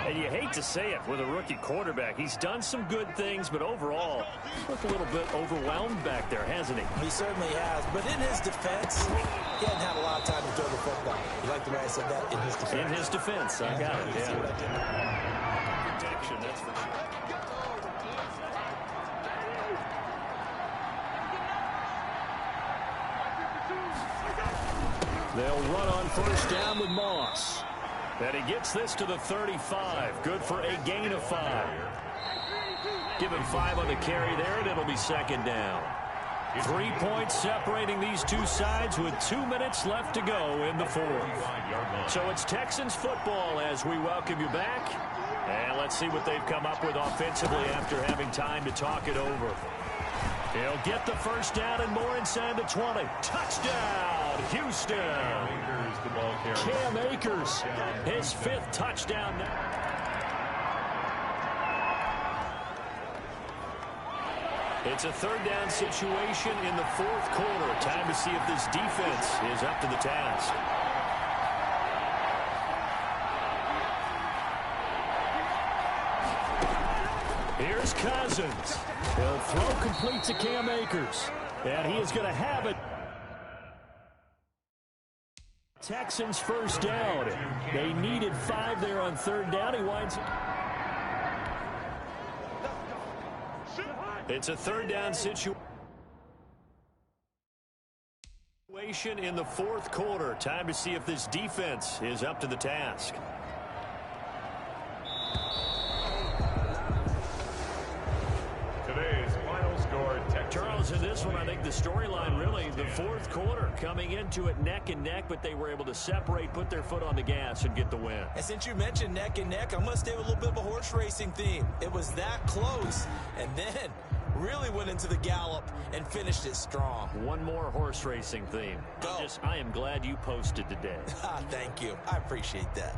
Speaker 1: And you hate to say it with a rookie quarterback. He's done some good things, but overall, looked a little bit overwhelmed back there, hasn't he?
Speaker 3: He certainly has. But in his defense, he hadn't had a lot of time to throw the football. You like the way I said that? In his defense.
Speaker 1: In his defense. I got it. Yeah. Protection, that's for sure. They'll run on 1st down with Moss. And he gets this to the 35. Good for a gain of 5. Give him 5 on the carry there, and it'll be 2nd down. 3 points separating these two sides with 2 minutes left to go in the 4th. So it's Texans football as we welcome you back. And let's see what they've come up with offensively after having time to talk it over. He'll get the 1st down and more inside the 20. Touchdown, Houston. Cam Akers, his 5th touchdown. It's a 3rd down situation in the 4th quarter. Time to see if this defense is up to the task. Here's Cousins. He'll throw complete to Cam Akers. And he is going to have it. Texans 1st down. They needed 5 there on 3rd down. He winds up. It's a 3rd down situation in the 4th quarter. Time to see if this defense is up to the task.
Speaker 2: Today's final score,
Speaker 1: Charles, in this one, I think the storyline really, the 4th quarter, coming into it neck and neck, but they were able to separate, put their foot on the gas, and get the win.
Speaker 3: And since you mentioned neck and neck, I'm going to stay with a little bit of a horse racing theme. It was that close, and then really went into the gallop and finished it strong.
Speaker 1: One more horse racing theme.
Speaker 3: Go.
Speaker 1: I am glad you posted today.
Speaker 3: Thank you. I appreciate that.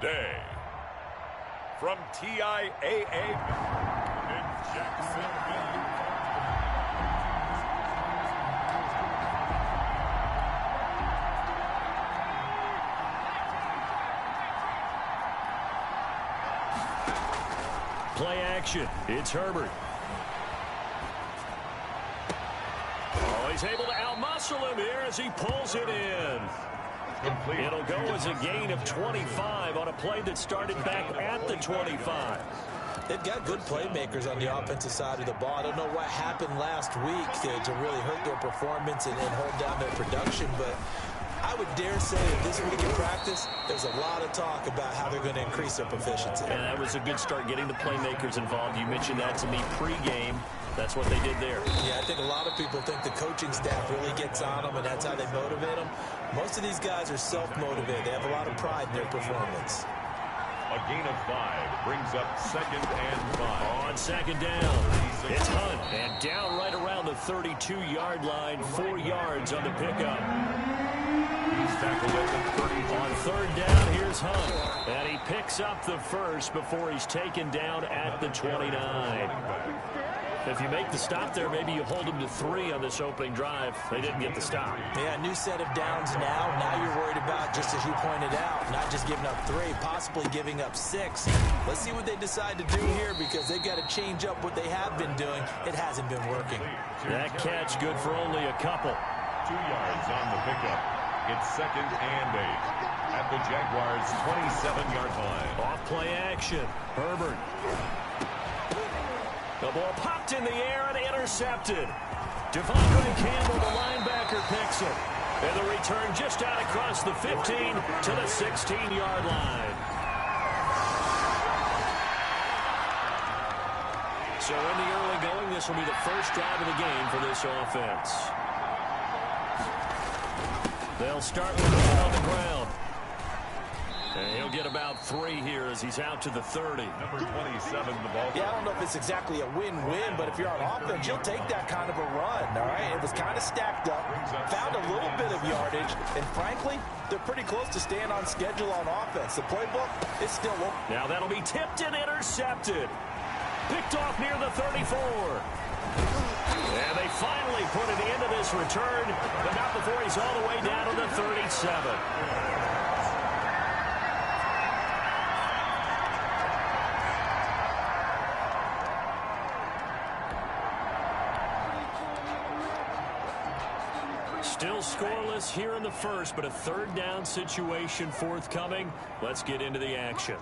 Speaker 2: today, from TIAA in Jacksonville.
Speaker 1: Play action. It's Herbert. Oh, he's able to outmuscle him here as he pulls it in. It'll go as a gain of 25 on a play that started back at the 25.
Speaker 3: They've got good playmakers on the offensive side of the ball. I don't know what happened last week to really hurt their performance and hold down their production, but I would dare say that this week in practice, there's a lot of talk about how they're going to increase their proficiency.
Speaker 1: And that was a good start getting the playmakers involved. You mentioned that to me pregame. That's what they did there.
Speaker 3: Yeah, I think a lot of people think the coaching staff really gets on them, and that's how they motivate them. Most of these guys are self-motivated. They have a lot of pride in their performance.
Speaker 2: A gain of 5 brings up 2nd and 5.
Speaker 1: On 2nd down, it's Hunt, and down right around the 32-yard line, 4 yards on the pickup.
Speaker 2: He's tackled at the 30.
Speaker 1: On 3rd down, here's Hunt, and he picks up the first before he's taken down at the 29. If you make the stop there, maybe you hold them to 3 on this opening drive. They didn't get the stop.
Speaker 3: Yeah, new set of downs now. Now you're worried about, just as you pointed out, not just giving up 3, possibly giving up 6. Let's see what they decide to do here, because they've got to change up what they have been doing. It hasn't been working.
Speaker 1: That catch good for only a couple.
Speaker 2: 2 yards on the pickup. It's 2nd and 8 at the Jaguars' 27-yard line.
Speaker 1: Off play action. Herbert. The ball popped in the air and intercepted. Devondre Campbell, the linebacker, picks it. And the return just out across the 15 to the 16-yard line. So in the early going, this will be the first drive of the game for this offense. They'll start with the ball on the ground. And he'll get about 3 here as he's out to the 30.
Speaker 2: Number 27, the ball.
Speaker 3: Yeah, I don't know if it's exactly a win-win, but if you're on offense, you'll take that kind of a run, all right? It was kind of stacked up, found a little bit of yardage, and frankly, they're pretty close to staying on schedule on offense. The playbook is still open.
Speaker 1: Now that'll be tipped and intercepted. Picked off near the 34. And they finally put it into this return, but not before he's all the way down to the 37. Still scoreless here in the first, but a 3rd down situation forthcoming. Let's get into the action.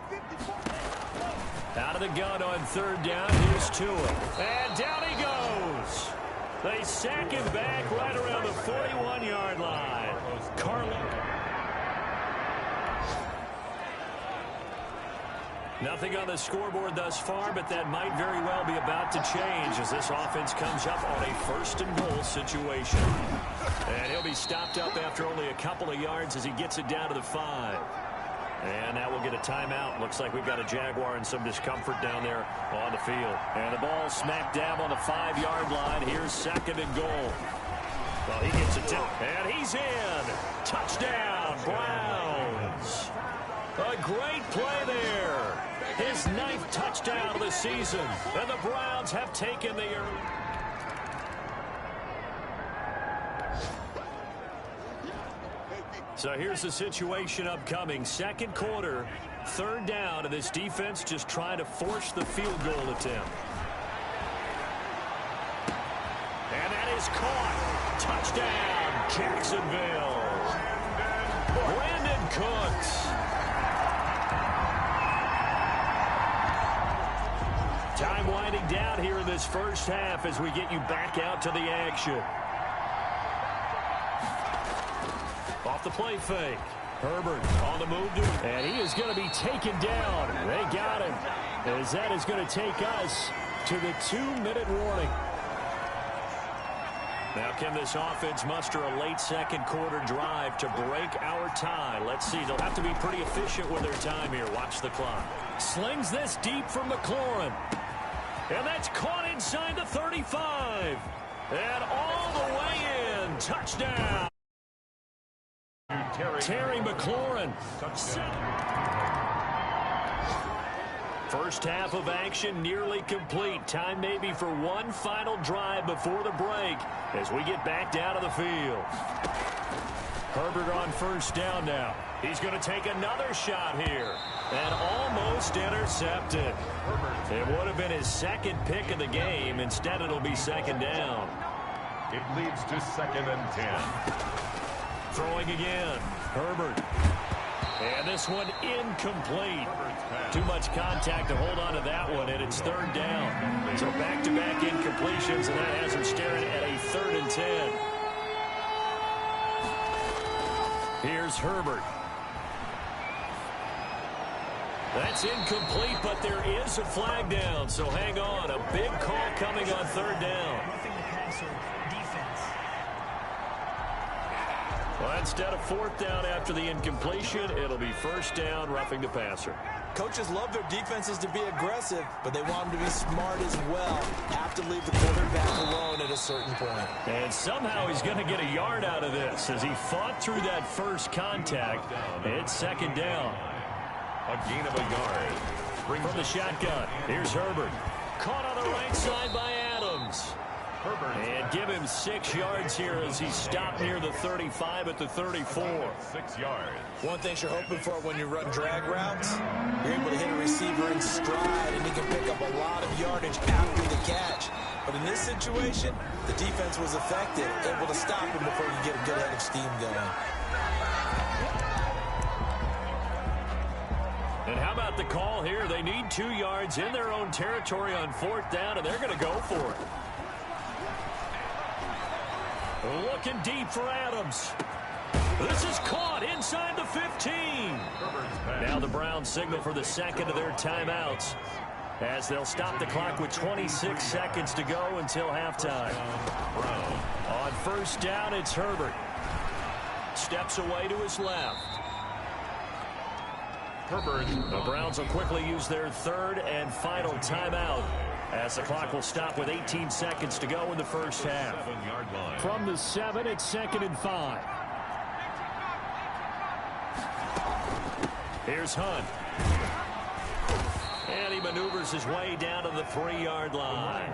Speaker 1: Out of the gun on 3rd down. Here's Tua. And down he goes. They sack him back right around the 41-yard line. Nothing on the scoreboard thus far, but that might very well be about to change as this offense comes up on a 1st and goal situation. And he'll be stopped up after only a couple of yards as he gets it down to the 5. And now we'll get a timeout. Looks like we've got a Jaguar in some discomfort down there on the field. And the ball smacked down on the 5-yard line. Here's 2nd and goal. Well, he gets it down, and he's in. Touchdown, Browns. A great play there. His 9th touchdown of the season. And the Browns have taken the early. So here's the situation upcoming. 2nd quarter, 3rd down, and this defense just trying to force the field goal attempt. And that is caught. Touchdown, Jacksonville. Brandon Cooks. Time winding down here in this first half as we get you back out to the action. Off the play fake. Herbert on the move, and he is going to be taken down. They got him, as that is going to take us to the 2-minute warning. Now can this offense muster a late 2nd quarter drive to break our tie? Let's see. They'll have to be pretty efficient with their time here. Watch the clock. Slings this deep from McLaurin. And that's caught inside the 35. And all the way in. Touchdown. Terry McLaurin. First half of action nearly complete. Time maybe for one final drive before the break as we get back down to the field. Herbert on first down now. He's going to take another shot here. And almost intercepted. It would have been his second pick of the game. Instead, it'll be second down.
Speaker 2: It leads to 2nd and 10.
Speaker 1: Throwing again. Herbert. And this one incomplete. Too much contact to hold on to that one, and it's 3rd down. So back-to-back incompletions, and that has him staring at a 3rd and 10. Here's Herbert. That's incomplete, but there is a flag down, so hang on. A big call coming on 3rd down. Well, instead of 4th down after the incompletion, it'll be 1st down, roughing the passer.
Speaker 3: Coaches love their defenses to be aggressive, but they want them to be smart as well. Have to leave the quarterback alone at a certain point. And
Speaker 1: somehow he's going to get a yard out of this as he fought through that first contact. It's 2nd down.
Speaker 2: A gain of a yard.
Speaker 1: From the shotgun, here's Herbert. Caught on the right side by Adams. And give him 6 yards here as he stopped near the 35 at the 34.
Speaker 2: 6 yards.
Speaker 3: One thing you're hoping for when you run drag routes, you're able to hit a receiver in stride, and he can pick up a lot of yardage after the catch. But in this situation, the defense was effective, able to stop him before you get a good head of steam going.
Speaker 1: And how about the call here? They need 2 yards in their own territory on 4th down, and they're going to go for it. Looking deep for Adams. This is caught inside the 15. Now the Browns signal for the second of their timeouts as they'll stop the clock with 26 seconds to go until halftime. On 1st down, it's Herbert. Steps away to his left.
Speaker 2: Herbert.
Speaker 1: The Browns will quickly use their 3rd and final timeout as the clock will stop with 18 seconds to go in the first half. From the 7, it's 2nd and 5. Here's Hunt. And he maneuvers his way down to the 3-yard line.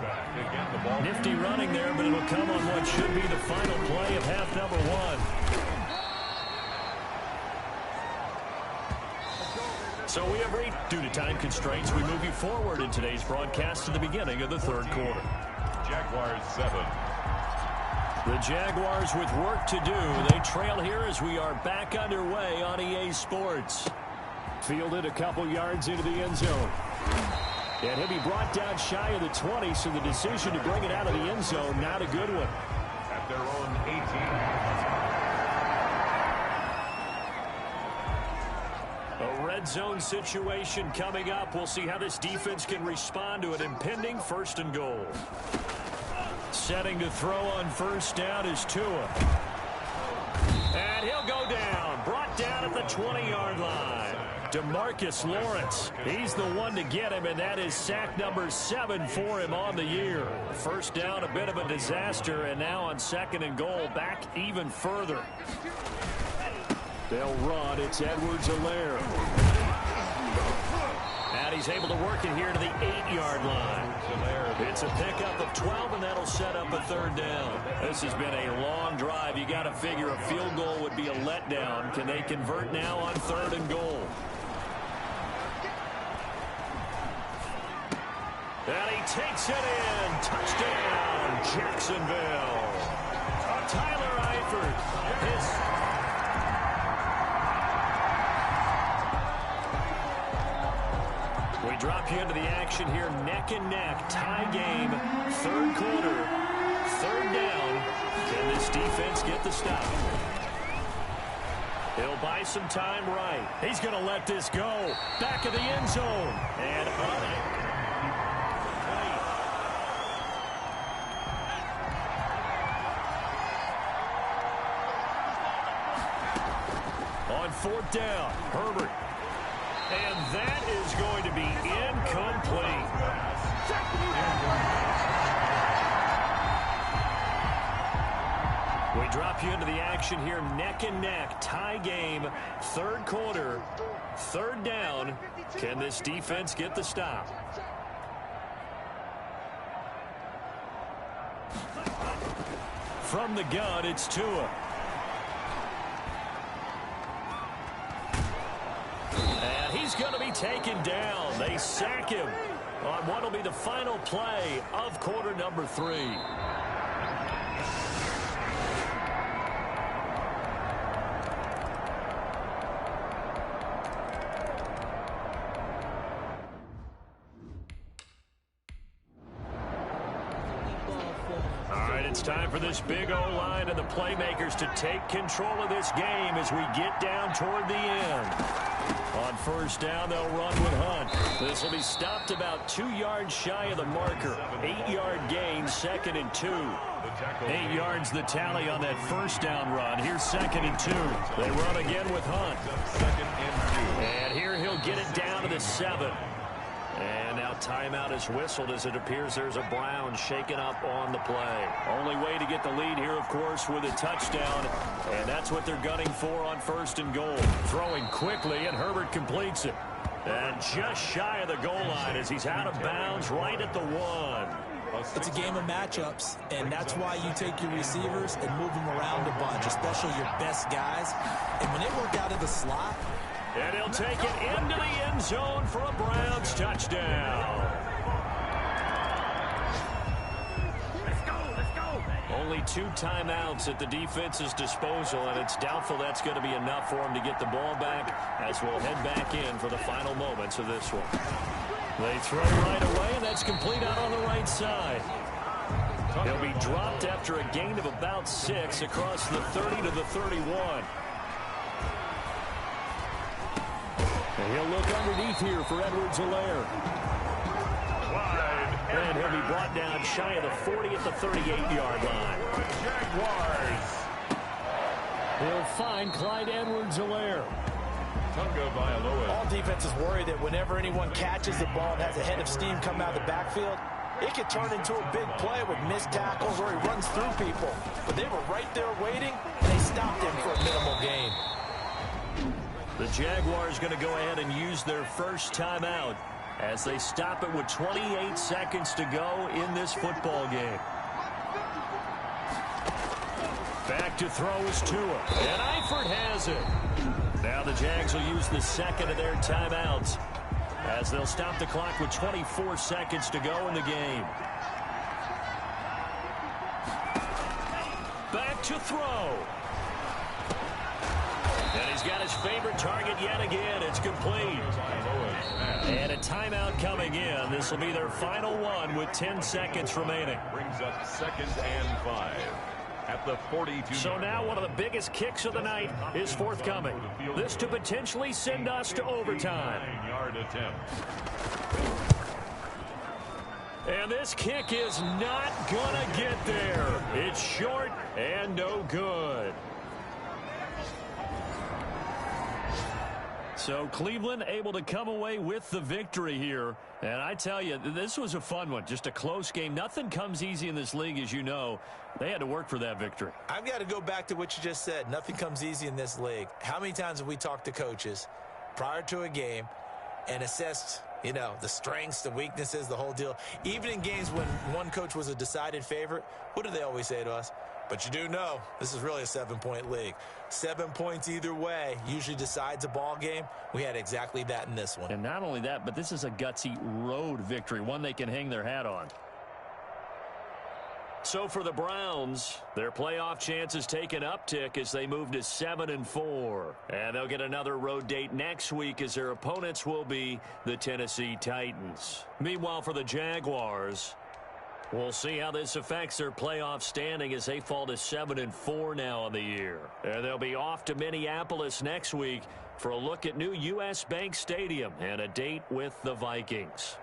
Speaker 1: Nifty running there, but it'll come on what should be the final play of half number 1. So we have reached, due to time constraints, we move you forward in today's broadcast to the beginning of the 3rd quarter.
Speaker 2: Jaguars 7.
Speaker 1: The Jaguars with work to do. They trail here as we are back underway on EA Sports. Fielded a couple yards into the end zone. And he'll be brought down shy of the 20, so the decision to bring it out of the end zone, not a good one.
Speaker 2: At their own 18.
Speaker 1: A red zone situation coming up. We'll see how this defense can respond to an impending 1st and goal. Setting to throw on 1st down is Tua. And he'll go down. Brought down at the 20-yard line. DeMarcus Lawrence. He's the one to get him, and that is sack number 7 for him on the year. 1st down, a bit of a disaster, and now on 2nd and goal, back even further. They'll run. It's Edwards-Helaire. And he's able to work it here to the 8-yard line. It's a pickup of 12, and that'll set up a 3rd down. This has been a long drive. You got to figure a field goal would be a letdown. Can they convert now on 3rd and goal? And he takes it in. Touchdown, Jacksonville. Tyler Eifert. We drop you into the action here, neck and neck, tie game, 3rd quarter, 3rd down. Can this defense get the stop? He'll buy some time right. He's going to let this go. Back of the end zone. And on 4th down, Herbert. And that is going to be incomplete. We drop you into the action here, neck and neck, tie game, third quarter, third down. Can this defense get the stop? From the gun, it's Tua. And he's going to be taken down. They sack him on what will be the final play of quarter number 3. It's time for this big O-line and the playmakers to take control of this game as we get down toward the end. On first down, they'll run with Hunt. This will be stopped about 2 yards shy of the marker. 8-yard gain, 2nd and 2. 8 yards the tally on that first down run. Here's 2nd and 2. They run again with Hunt. And here he'll get it down to the 7. And now timeout is whistled as it appears there's a Brown shaken up on the play. Only way to get the lead here, of course, with a touchdown. And that's what they're gunning for on first and goal. Throwing quickly, and Herbert completes it. And just shy of the goal line as he's out of bounds right at the 1.
Speaker 3: It's a game of matchups, and that's why you take your receivers and move them around a bunch, especially your best guys. And when they work out of the slot,
Speaker 1: and he'll take it into the end zone for a Browns touchdown. Let's go. Only 2 timeouts at the defense's disposal, and it's doubtful that's going to be enough for him to get the ball back as we'll head back in for the final moments of this one. They throw right away, and that's complete out on the right side. He'll be dropped after a gain of about 6 across the 30 to the 31. And he'll look underneath here for Edwards-Helaire. And he'll be brought down shy of the 40 at the 38-yard line.
Speaker 2: Jaguars.
Speaker 1: He'll find Clyde Edwards-Helaire.
Speaker 3: All defenses worry that whenever anyone catches the ball and has a head of steam come out of the backfield, it could turn into a big play with missed tackles or he runs through people. But they were right there waiting, and they stopped him for a minimal gain.
Speaker 1: The Jaguars going to go ahead and use their first timeout as they stop it with 28 seconds to go in this football game. Back to throw is Tua. And Eifert has it. Now the Jags will use the second of their timeouts as they'll stop the clock with 24 seconds to go in the game. Back to throw. And he's got his favorite target yet again. It's complete. And a timeout coming in. This will be their final one with 10 seconds remaining.
Speaker 2: Brings up 2nd and 5 at the 42.
Speaker 1: So now one of the biggest kicks of the night is forthcoming. This to potentially send us to overtime.
Speaker 2: 9-yard attempt.
Speaker 1: And this kick is not gonna get there. It's short and no good. So Cleveland able to come away with the victory here. And I tell you, this was a fun one. Just a close game. Nothing comes easy in this league, as you know. They had to work for that victory.
Speaker 3: I've got to go back to what you just said. Nothing comes easy in this league. How many times have we talked to coaches prior to a game and assessed, you know, the strengths, the weaknesses, the whole deal? Even in games when one coach was a decided favorite, what do they always say to us? But you do know this is really a 7-point league. 7 points either way usually decides a ball game. We had exactly that in this one.
Speaker 1: And not only that, but this is a gutsy road victory, one they can hang their hat on. So for the Browns, their playoff chances take an uptick as they move to 7-4. And they'll get another road date next week as their opponents will be the Tennessee Titans. Meanwhile, for the Jaguars, we'll see how this affects their playoff standing as they fall to 7-4 now on the year. And they'll be off to Minneapolis next week for a look at new U.S. Bank Stadium and a date with the Vikings.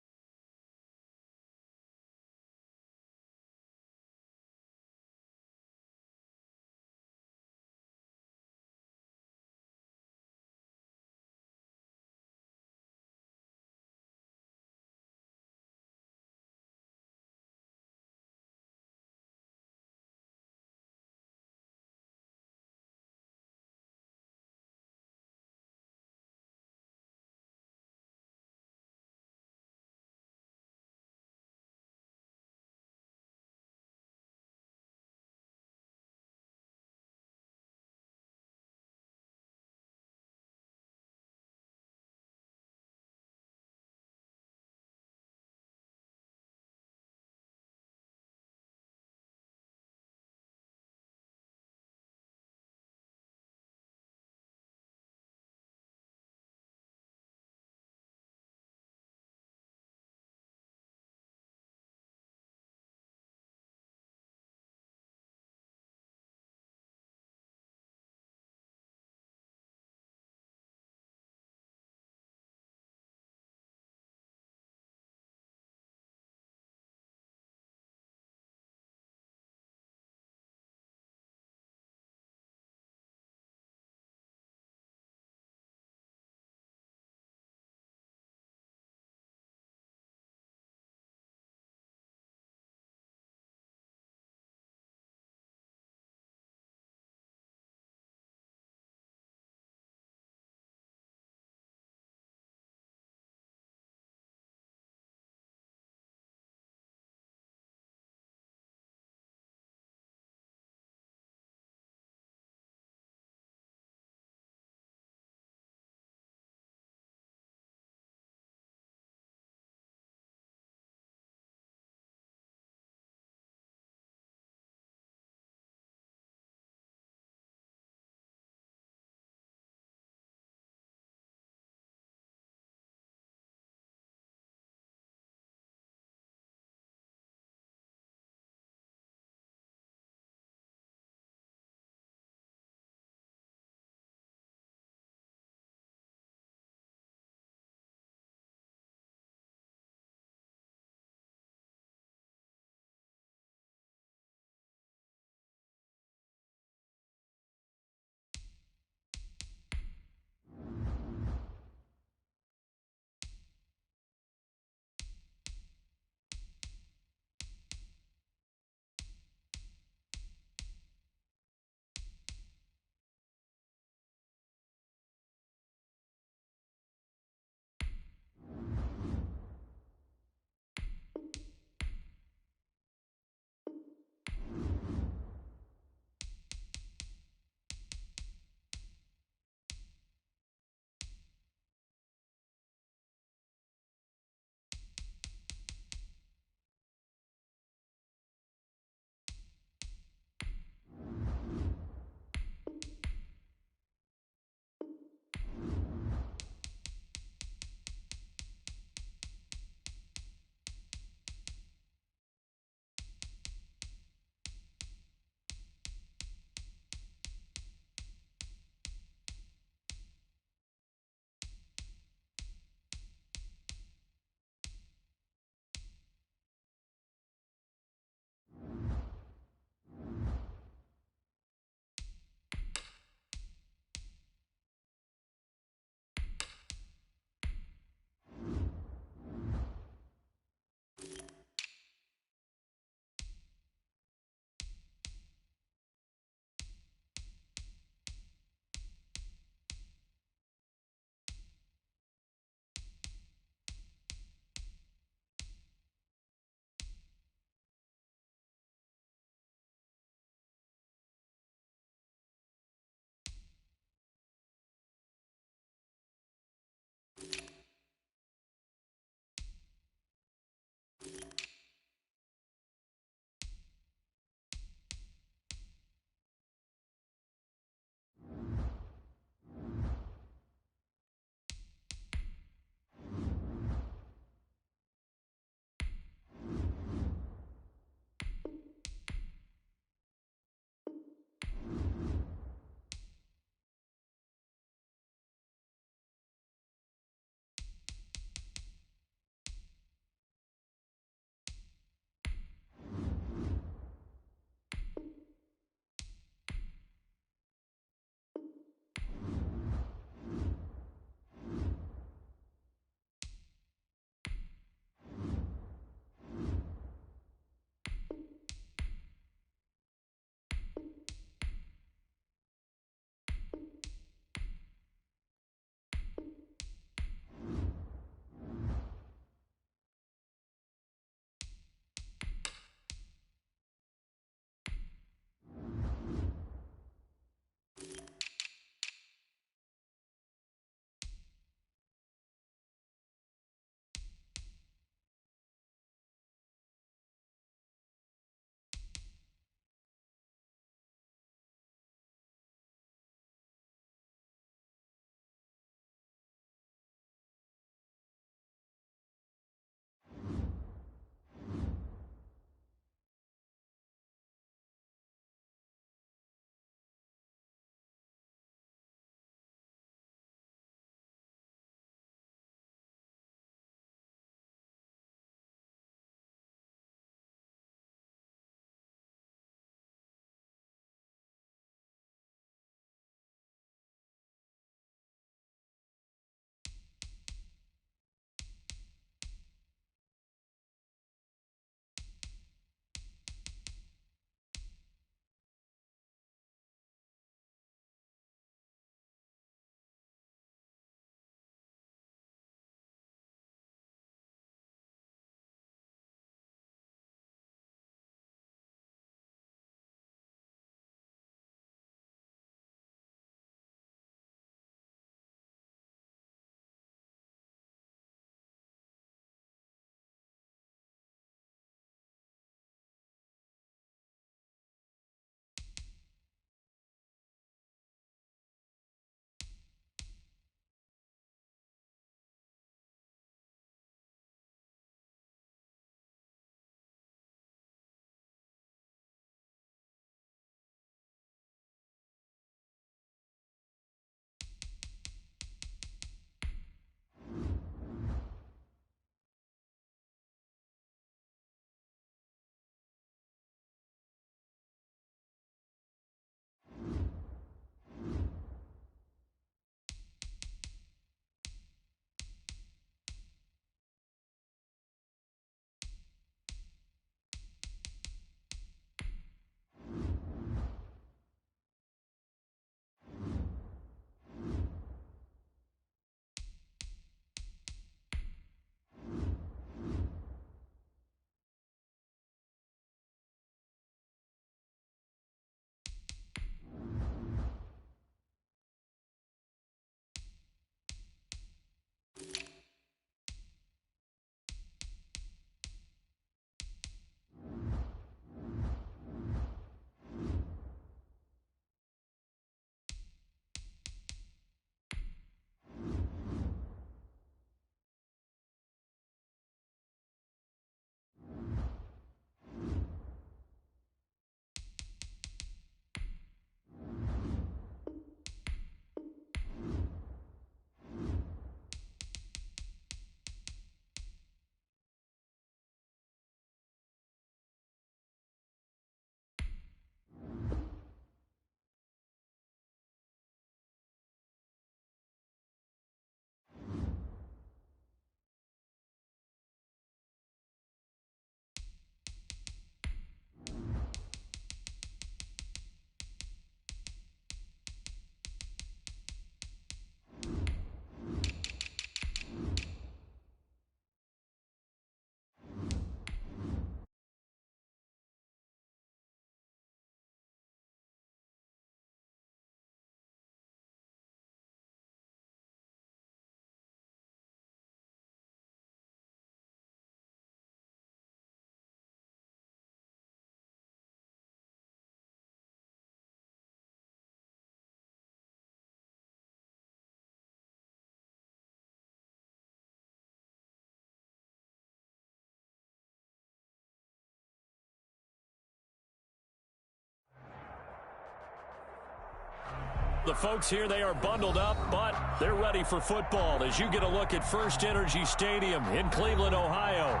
Speaker 1: The folks here, they are bundled up, but they're ready for football as you get a look at First Energy Stadium in Cleveland, Ohio.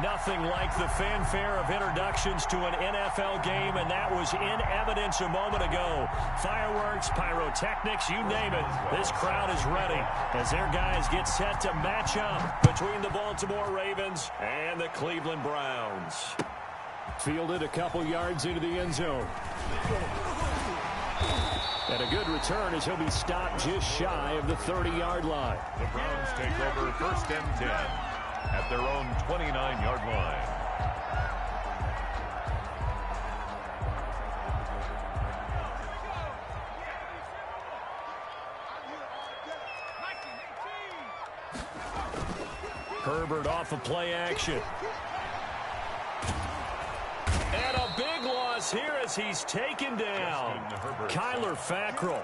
Speaker 1: Nothing like the fanfare of introductions to an NFL game, and that was in evidence a moment ago. Fireworks, pyrotechnics, you name it. This crowd is ready as their guys get set to match up between the Baltimore Ravens and the Cleveland Browns. Fielded a couple yards into the end zone. And a good return as he'll be stopped just shy of the 30-yard line.
Speaker 2: The Browns take over 1st and 10 at their own 29-yard line.
Speaker 1: Herbert off of play action. And a big loss here as he's taken down. Kyler Fackrell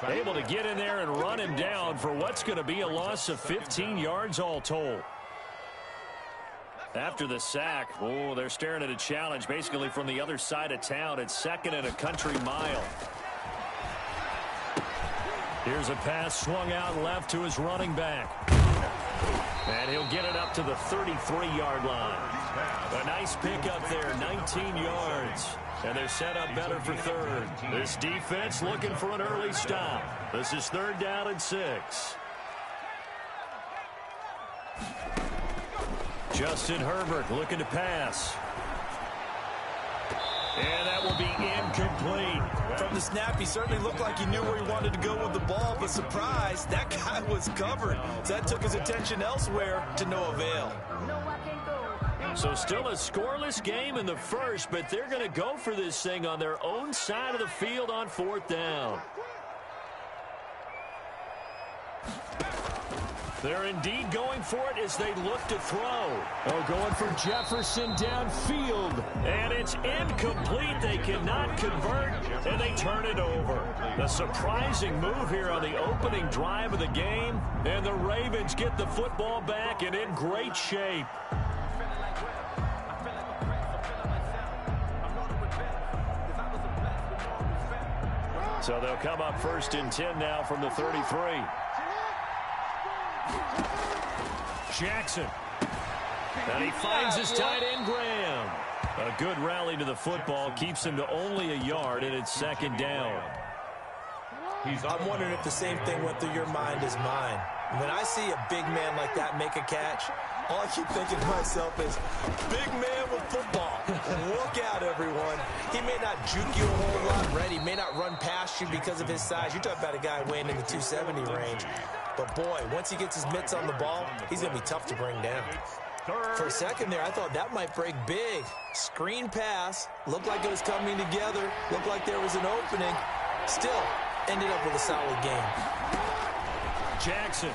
Speaker 1: able to get in there and run him down for what's going to be a loss of 15 yards all told. After the sack, oh, they're staring at a challenge basically from the other side of town. It's 2nd and a country mile. Here's a pass swung out left to his running back. And he'll get it up to the 33-yard line. A nice pickup there, 19 yards. And they're set up better for 3rd. This defense looking for an early stop. This is 3rd down and 6. Justin Herbert looking to pass. And that will be incomplete.
Speaker 3: From the snap, he certainly looked like he knew where he wanted to go with the ball, but surprise, that guy was covered. So that took his attention elsewhere to no avail.
Speaker 1: So still a scoreless game in the first, but they're going to go for this thing on their own side of the field on 4th down. They're indeed going for it as they look to throw. Oh, going for Jefferson downfield. And it's incomplete. They cannot convert, and they turn it over. A surprising move here on the opening drive of the game. And the Ravens get the football back and in great shape. So they'll come up 1st and 10 now from the 33. Jackson. And he finds his tight end, Graham. A good rally to the football keeps him to only a yard, and it's 2nd down.
Speaker 3: I'm wondering if the same thing went through your mind as mine. When I see a big man like that make a catch, all I keep thinking to myself is, big man with football. Look out, everyone. He may not juke you a whole lot, right? He may not run past you because of his size. You're talking about a guy weighing in the 270 range. But, boy, once he gets his mitts on the ball, he's going to be tough to bring down. For a second there, I thought that might break big. Screen pass. Looked like it was coming together. Looked like there was an opening. Still, ended up with a solid game.
Speaker 1: Jackson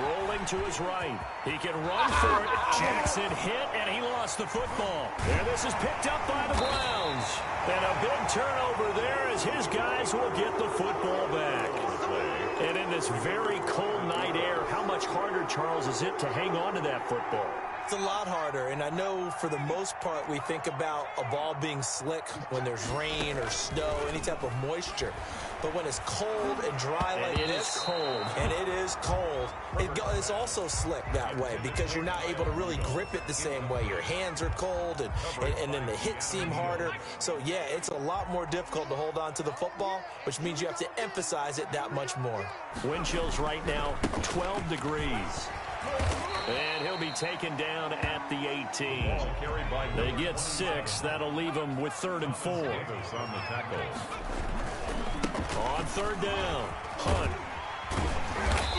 Speaker 1: rolling to his right. He can run for it. Jackson hit, and he lost the football. And this is picked up by the Browns. And a big turnover there as his guys will get the football back. And in this very cold night air, how much harder, Charles, is it to hang on to that football?
Speaker 3: It's a lot harder, and I know for the most part we think about a ball being slick when there's rain or snow, any type of moisture. But when it's cold and dry like this, and it is cold, it's also slick that way because you're not able to really grip it the same way. Your hands are cold, and then the hits seem harder. So, yeah, it's a lot more difficult to hold on to the football, which means you have to emphasize it that much more.
Speaker 1: Wind chills right now, 12 degrees. And he'll be taken down at the 18. They get 6. That'll leave them with 3rd and 4. On 3rd down, Hunt.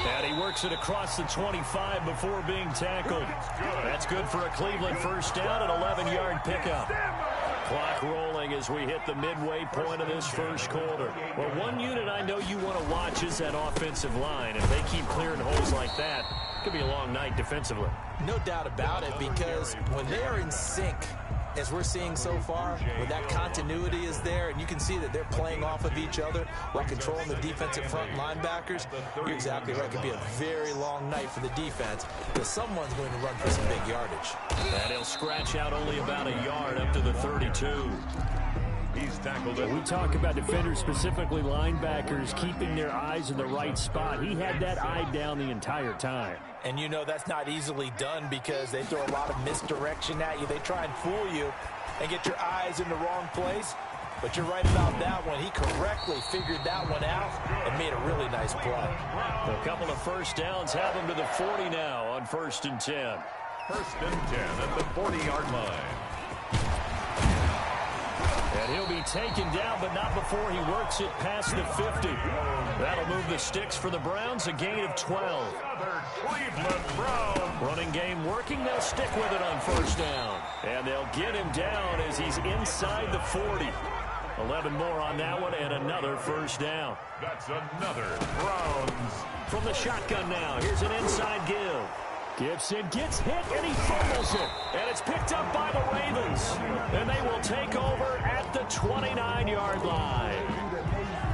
Speaker 1: And he works it across the 25 before being tackled. That's good for a Cleveland 1st down, an 11-yard pickup. Clock rolling as we hit the midway point of this first quarter. Well, one unit I know you want to watch is that offensive line. If they keep clearing holes like that, it could be a long night defensively.
Speaker 3: No doubt about it, because when they are in sync, as we're seeing so far, when that continuity is there, and you can see that they're playing off of each other while controlling the defensive front linebackers, you're exactly right. It could be a very long night for the defense, because someone's going to run for some big yardage.
Speaker 1: And he'll scratch out only about a yard up to the 32.
Speaker 2: He's tackled it.
Speaker 1: We talk about defenders, specifically linebackers, keeping their eyes in the right spot. He had that eye down the entire time.
Speaker 3: And you know that's not easily done because they throw a lot of misdirection at you. They try and fool you and get your eyes in the wrong place. But you're right about that one. He correctly figured that one out and made a really nice play.
Speaker 1: A couple of first downs have him to the 40 now on 1st and 10.
Speaker 2: 1st and 10 at the 40-yard line.
Speaker 1: And he'll be taken down, but not before he works it past the 50. That'll move the sticks for the Browns, a gain of 12.
Speaker 2: Another Cleveland Browns.
Speaker 1: Running game working, they'll stick with it on 1st down. And they'll get him down as he's inside the 40. 11 more on that one, and another 1st down.
Speaker 2: That's another Browns.
Speaker 1: From the shotgun now, here's an inside give. Gibson gets hit, and he fumbles it. And it's picked up by the Ravens. And they will take over at the 29-yard line.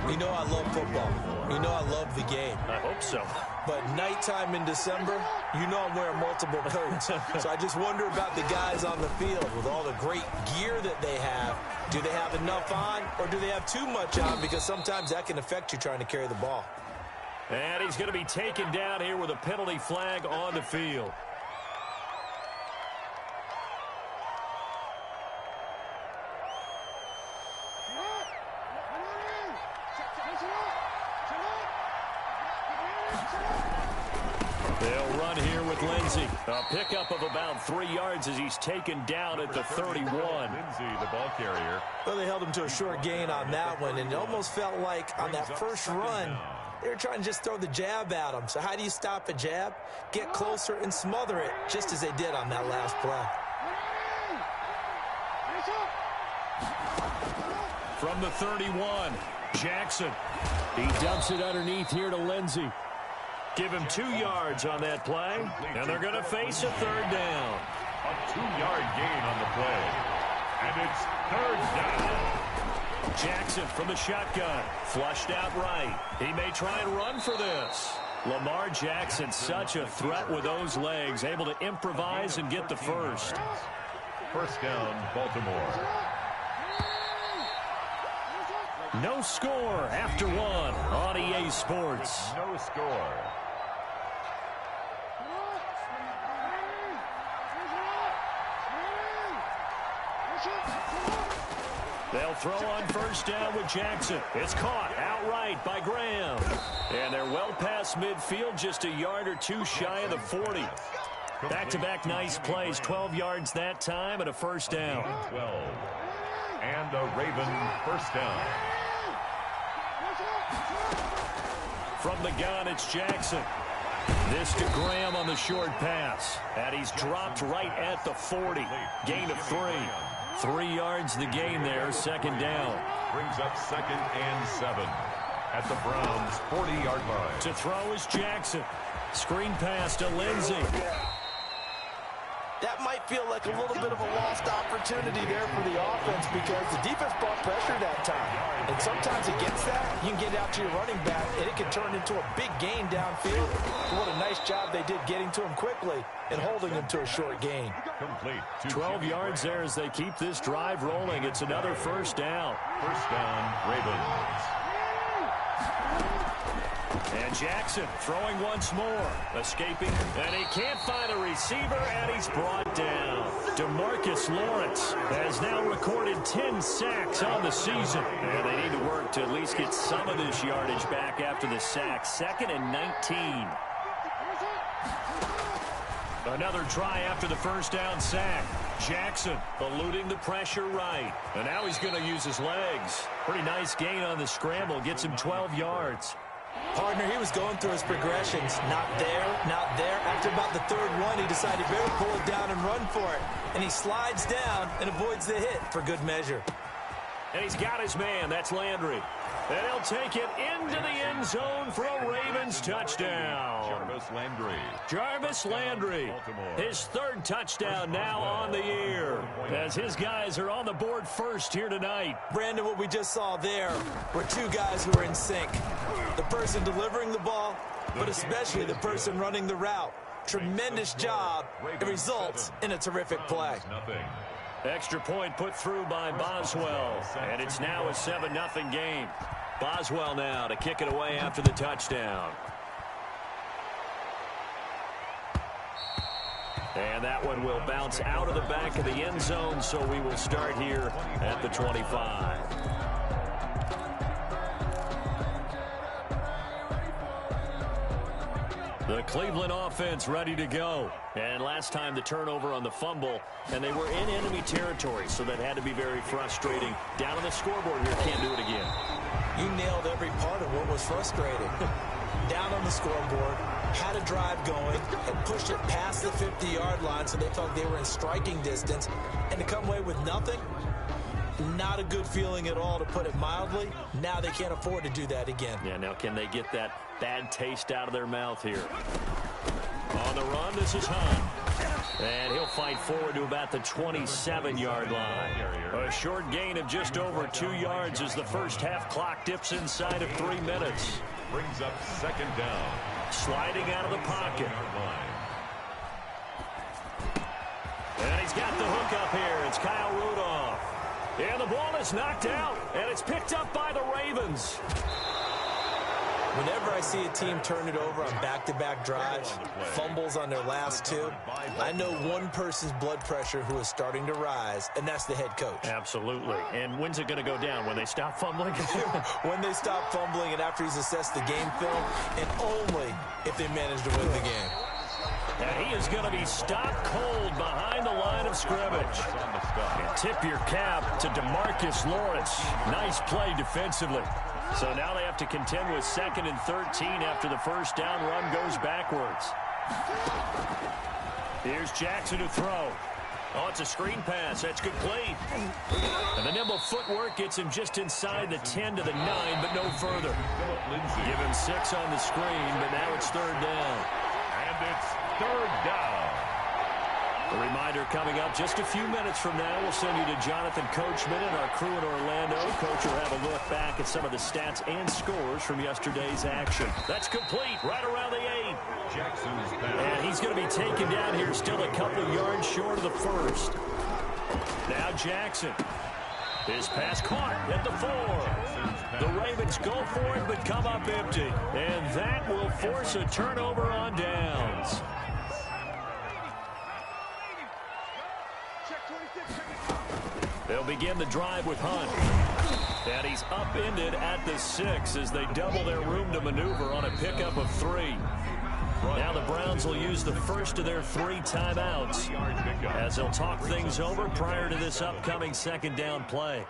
Speaker 3: You know I love football. You know I love the game.
Speaker 1: I hope so.
Speaker 3: But nighttime in December, you know I'm wearing multiple coats. So I just wonder about the guys on the field with all the great gear that they have. Do they have enough on, or do they have too much on? Because sometimes that can affect you trying to carry the ball.
Speaker 1: And he's going to be taken down here with a penalty flag on the field. They'll run here with Lindsey. A pickup of about 3 yards as he's taken down at the 31.
Speaker 2: Lindsey, the ball carrier.
Speaker 3: Well, they held him to a short gain on that one, and it almost felt like on that first run, they were trying to just throw the jab at him. So how do you stop a jab? Get closer and smother it, just as they did on that last play.
Speaker 1: From the 31, Jackson. He dumps it underneath here to Lindsey. Give him 2 yards on that play, and they're going to face a 3rd down.
Speaker 2: A 2-yard gain on the play. And it's 3rd down.
Speaker 1: Jackson from the shotgun, flushed out right. He may try and run for this. Lamar Jackson, such a threat with those legs, able to improvise and get the first.
Speaker 2: 1st down, Baltimore.
Speaker 1: No score after one on EA Sports.
Speaker 2: No score.
Speaker 1: They'll throw on 1st down with Jackson. It's caught outright by Graham. And they're well past midfield, just a yard or two shy of the 40. Back-to-back nice plays, 12 yards that time and a 1st down.
Speaker 2: 12. And a Raven 1st down.
Speaker 1: From the gun, it's Jackson. This to Graham on the short pass. And he's dropped right at the 40. Gain of 3. 3 yards the gain there, 2nd down.
Speaker 2: Brings up 2nd and 7 at the Browns' 40-yard line.
Speaker 1: To throw is Jackson. Screen pass to Lindsey.
Speaker 3: That might feel like a little bit of a lost opportunity there for the offense because the defense brought pressure that time. And sometimes against that, you can get out to your running back, and it can turn into a big gain downfield. What a nice job they did getting to him quickly and holding him to a short gain.
Speaker 2: Complete.
Speaker 1: 12 yards there as they keep this drive rolling. It's another 1st down.
Speaker 2: 1st down, Ravens.
Speaker 1: And Jackson throwing once more, escaping, and he can't find a receiver, and he's brought down. DeMarcus Lawrence has now recorded 10 sacks on the season, and they need to work to at least get some of this yardage back after the sack. 2nd and 19. Another try after the 1st down sack. Jackson eluding the pressure right, and now he's going to use his legs. Pretty nice gain on the scramble, gets him 12 yards.
Speaker 3: Partner, he was going through his progressions. Not there, not there. After about the 3rd one, he decided he better pull it down and run for it. And he slides down and avoids the hit for good measure.
Speaker 1: And he's got his man. That's Landry. And he'll take it into the end zone for a Ravens touchdown. Jarvis Landry, his 3rd touchdown now on the year, as his guys are on the board first here tonight.
Speaker 3: Brandon, what we just saw there were 2 guys who are in sync. The person delivering the ball, but especially the person running the route. Tremendous job. It results in a terrific play.
Speaker 1: Extra point put through by Boswell, and it's now a 7-0 game. Boswell now to kick it away after the touchdown. And that one will bounce out of the back of the end zone, so we will start here at the 25. The Cleveland offense ready to go. And last time the turnover on the fumble, and they were in enemy territory, so that had to be very frustrating. Down on the scoreboard here, can't do it again.
Speaker 3: You nailed every part of what was frustrating. Down on the scoreboard, had a drive going, and pushed it past the 50-yard line so they felt they were in striking distance, and to come away with nothing, not a good feeling at all, to put it mildly. Now they can't afford to do that again.
Speaker 1: Yeah, now can they get that bad taste out of their mouth here? On the run, this is Hunt. And he'll fight forward to about the 27-yard line. A short gain of just over 2 yards as the first half clock dips inside of 3 minutes.
Speaker 2: Brings up second down.
Speaker 1: Sliding out of the pocket. And he's got the hook up here. It's Kyle Rudolph. And the ball is knocked out, and it's picked up by the Ravens.
Speaker 3: Whenever I see a team turn it over on back-to-back drives, fumbles on their last 2, I know one person's blood pressure who is starting to rise, and that's the head coach.
Speaker 1: Absolutely. And when's it going to go down? When they stop fumbling?
Speaker 3: When they stop fumbling and after he's assessed the game film, and only if they manage to win the game.
Speaker 1: And he is going to be stopped cold behind the line of scrimmage. And tip your cap to DeMarcus Lawrence. Nice play defensively. So now they have to contend with 2nd and 13 after the first down run goes backwards. Here's Jackson to throw. Oh, it's a screen pass. That's complete. And the nimble footwork gets him just inside the 10 to the 9, but no further. Give him 6 on the screen, but now it's 3rd down.
Speaker 2: And it's 3rd down.
Speaker 1: A reminder coming up just a few minutes from now. We'll send you to Jonathan Coachman and our crew in Orlando. Coach will have a look back at some of the stats and scores from yesterday's action. That's complete right around the 8.
Speaker 2: Jackson's pass.
Speaker 1: And he's going to be taken down here, still a couple yards short of the first. Now Jackson. His pass caught at the 4. The Ravens go for it but come up empty. And that will force a turnover on downs. They'll begin the drive with Hunt. And he's upended at the 6 as they double their room to maneuver on a pickup of 3. Now the Browns will use the first of their 3 timeouts as they'll talk things over prior to this upcoming 2nd down play.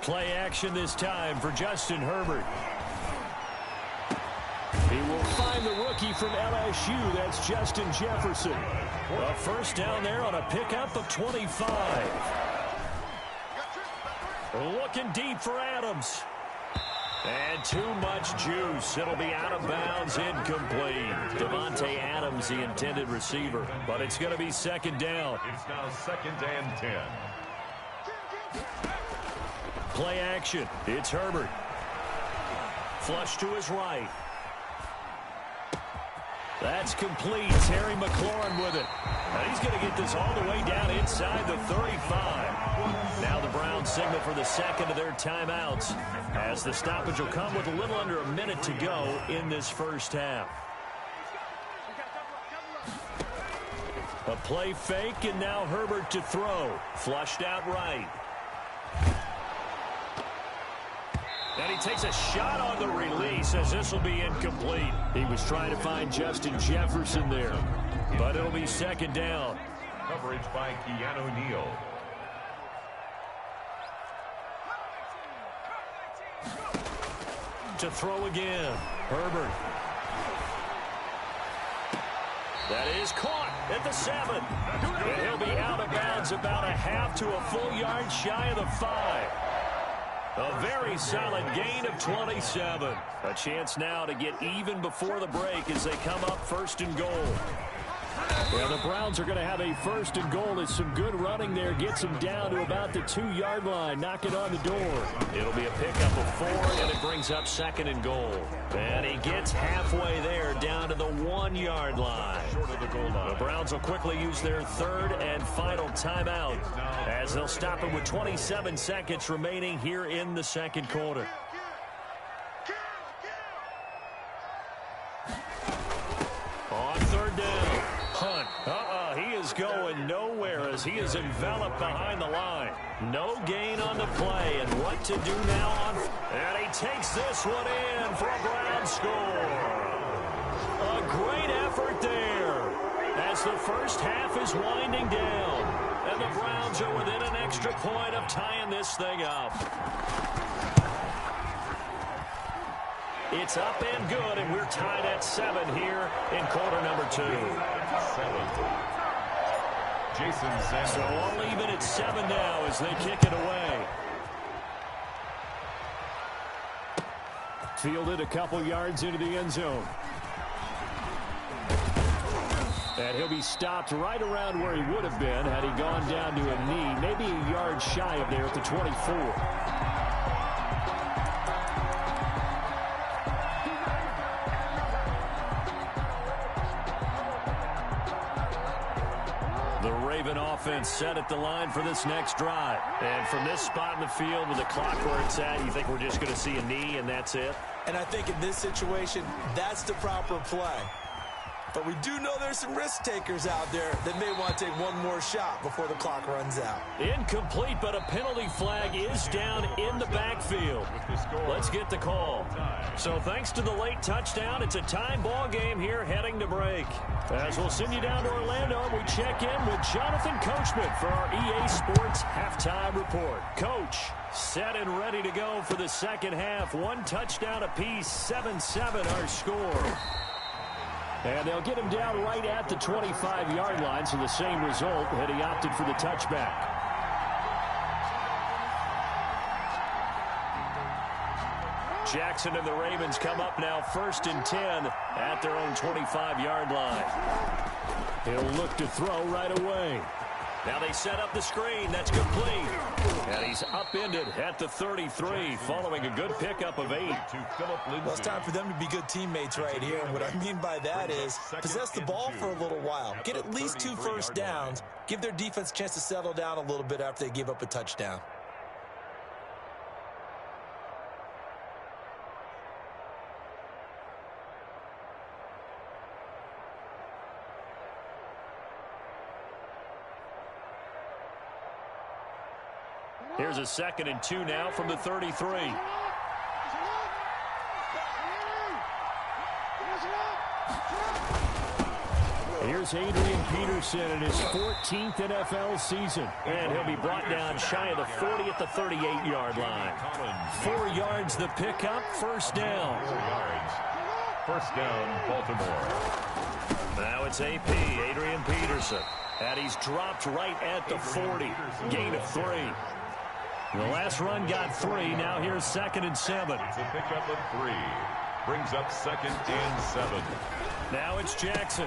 Speaker 1: Play action this time for Justin Herbert. He will find the rookie from LSU. That's Justin Jefferson. A first down there on a pickup of 25. Looking deep for Adams. And too much juice. It'll be out of bounds, incomplete. Devontae Adams, the intended receiver. But it's going to be 2nd down.
Speaker 2: It's now 2nd and 10.
Speaker 1: Play action. It's Herbert. Flush to his right. That's complete. Terry McLaurin with it. And he's going to get this all the way down inside the 35. Now the Browns signal for the 2nd of their timeouts as the stoppage will come with a little under a minute to go in this first half. A play fake, and now Herbert to throw. Flushed out right. And he takes a shot on the release as this will be incomplete. He was trying to find Justin Jefferson there, but it'll be 2nd down.
Speaker 2: Coverage by Keanu Neal.
Speaker 1: To throw again. Herbert. That is caught at the 7. And he'll be out of bounds about a half to a full yard shy of the 5. A very solid gain of 27. A chance now to get even before the break as they come up 1st and goal. Yeah, the Browns are going to have a 1st and goal. It's some good running there. Gets him down to about the 2-yard line. Knock it on the door. It'll be a pickup of 4, and it brings up 2nd and goal. And he gets halfway there down to the 1-yard line.
Speaker 2: Short of the goal line.
Speaker 1: The Browns will quickly use their 3rd and final timeout as they'll stop it with 27 seconds remaining here in the 2nd quarter. On 3rd down, Hunt. He is going nowhere as he is enveloped behind the line. No gain on the play, and what to do now on... And he takes this one in for a Browns score. A great effort there as the first half is winding down. And the Browns are within an extra point of tying this thing up. It's up and good, and we're tied at 7 here in quarter number 2.
Speaker 2: 7. Jason Sanders.
Speaker 1: So all even at 7 now as they kick it away. Fielded a couple yards into the end zone. And he'll be stopped right around where he would have been had he gone down to a knee, maybe a yard shy of there at the 24. Offense set at the line for this next drive. And from this spot in the field with the clock where it's at, you think we're just going to see a knee and that's it?
Speaker 3: And I think in this situation, that's the proper play. But we do know there's some risk takers out there that may want to take one more shot before the clock runs out.
Speaker 1: Incomplete, but a penalty flag is down in the backfield. Let's get the call. So thanks to the late touchdown, it's a time ball game here heading to break. As we'll send you down to Orlando, we check in with Jonathan Coachman for our EA Sports Halftime Report. Coach, set and ready to go for the second half. 1 touchdown apiece, 7-7 our score. And they'll get him down right at the 25-yard line, so the same result had he opted for the touchback. Jackson and the Ravens come up now 1st and 10 at their own 25-yard line. He'll look to throw right away. Now they set up the screen. That's complete. And he's upended at the 33 following a good pickup of 8.
Speaker 3: Well, it's time for them to be good teammates right here. And what I mean by that is possess the ball for a little while. Get at least 2 first downs. Give their defense a chance to settle down a little bit after they give up a touchdown.
Speaker 1: Here's a 2nd and 2 now from the 33. Here's Adrian Peterson in his 14th NFL season. And he'll be brought down shy of the 40 at the 38-yard line. 4 yards the pickup, 1st down.
Speaker 2: 4 yards. 1st down, Baltimore.
Speaker 1: Now it's AP, Adrian Peterson. And he's dropped right at the 40. Gain of 3. The last run got 3. Now here's 2nd and 7.
Speaker 2: It's a pickup of 3. Brings up 2nd and 7.
Speaker 1: Now it's Jackson.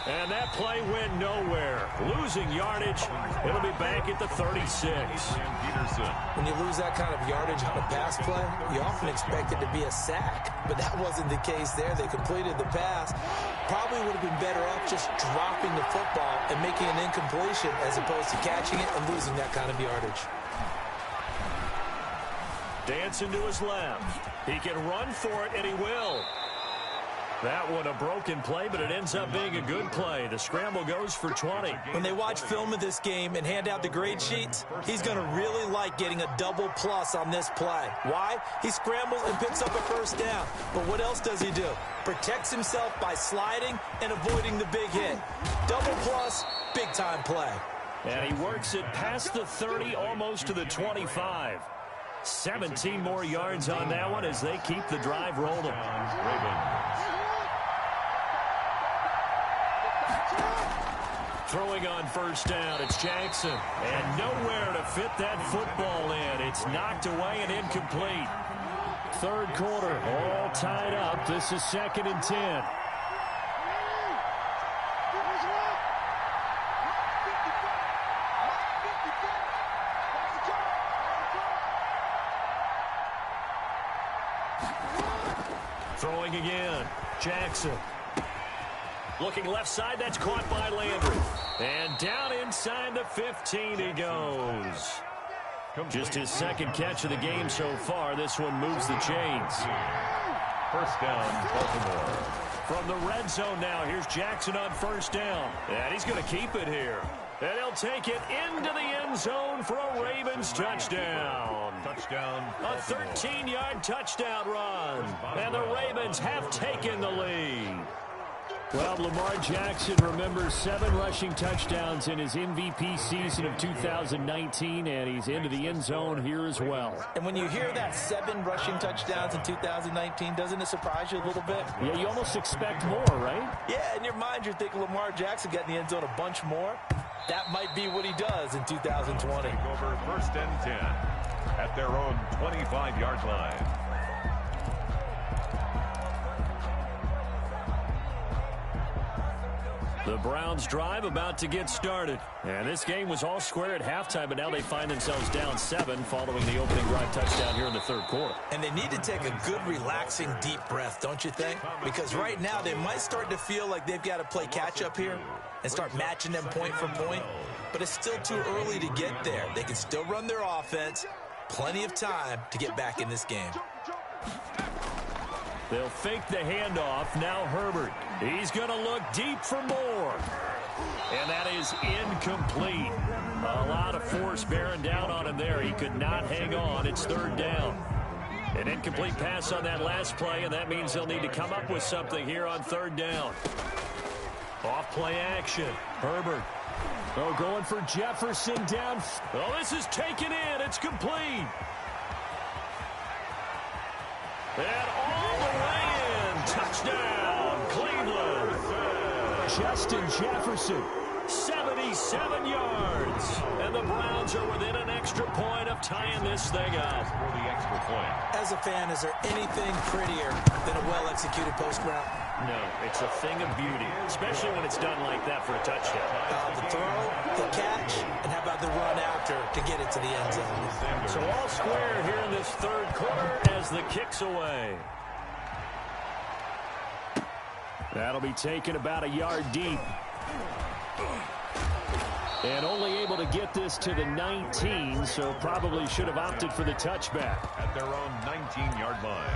Speaker 1: And that play went nowhere. Losing yardage. It'll be back at the 36.
Speaker 3: When you lose that kind of yardage on a pass play, you often expect it to be a sack. But that wasn't the case there. They completed the pass. Probably would have been better off just dropping the football and making an incompletion as opposed to catching it and losing that kind of yardage.
Speaker 1: Dancing to his left. He can run for it, and he will. That one a broken play, but it ends up being a good play. The scramble goes for 20.
Speaker 3: When they watch film of this game and hand out the grade sheets, he's going to really like getting a double plus on this play. Why? He scrambles and picks up a 1st down. But what else does he do? Protects himself by sliding and avoiding the big hit. Double plus, big-time play.
Speaker 1: And he works it past the 30, almost to the 25. 17 more yards on that one as they keep the drive rolling. Throwing on 1st down, it's Jackson. And nowhere to fit that football in. It's knocked away and incomplete. 3rd quarter, all tied up. This is 2nd and 10. Throwing again. Jackson. Looking left side. That's caught by Landry. And down inside the 15 he goes. Just his second catch of the game so far. This one moves the chains.
Speaker 2: First down, Baltimore.
Speaker 1: From the red zone now, here's Jackson on first down. And he's going to keep it here. And he'll take it into the end zone for a Ravens touchdown.
Speaker 2: Touchdown,
Speaker 1: A 13-yard touchdown run. And the Ravens have taken the lead. Well, Lamar Jackson remembers 7 rushing touchdowns in his MVP season of 2019, and he's into the end zone here as well.
Speaker 3: And when you hear that 7 rushing touchdowns in 2019, doesn't it surprise you a little bit?
Speaker 1: Yeah, you almost expect more, right?
Speaker 3: Yeah, in your mind, you're thinking Lamar Jackson got in the end zone a bunch more. That might be what he does in 2020.
Speaker 2: Over first and 10 at their own 25-yard line.
Speaker 1: The Browns drive about to get started. And this game was all square at halftime, but now they find themselves down 7 following the opening drive touchdown here in the third quarter.
Speaker 3: And they need to take a good, relaxing, deep breath, don't you think? Because right now they might start to feel like they've got to play catch-up here and start matching them point for point. But it's still too early to get there. They can still run their offense. Plenty of time to get back in this game.
Speaker 1: They'll fake the handoff. Now Herbert. He's going to look deep for more. And that is incomplete. A lot of force bearing down on him there. He could not hang on. It's third down. An incomplete pass on that last play, and that means they'll need to come up with something here on third down. Off play action. Herbert. Oh, going for Jefferson down. Oh, this is taken in. It's complete. And all the way in. Touchdown, Cleveland. Justin Jefferson, 77 yards. And the Browns are within an extra point of tying this thing up.
Speaker 2: For the extra point.
Speaker 3: As a fan, is there anything prettier than a well-executed post route?
Speaker 1: No, it's a thing of beauty, especially when it's done like that for a touchdown.
Speaker 3: The throw, the catch, and how about the run after to get it to the end zone?
Speaker 1: So all square here in this third quarter as the kick's away. That'll be taken about a yard deep. And only able to get this to the 19, so probably should have opted for the touchback.
Speaker 2: At their own 19-yard line.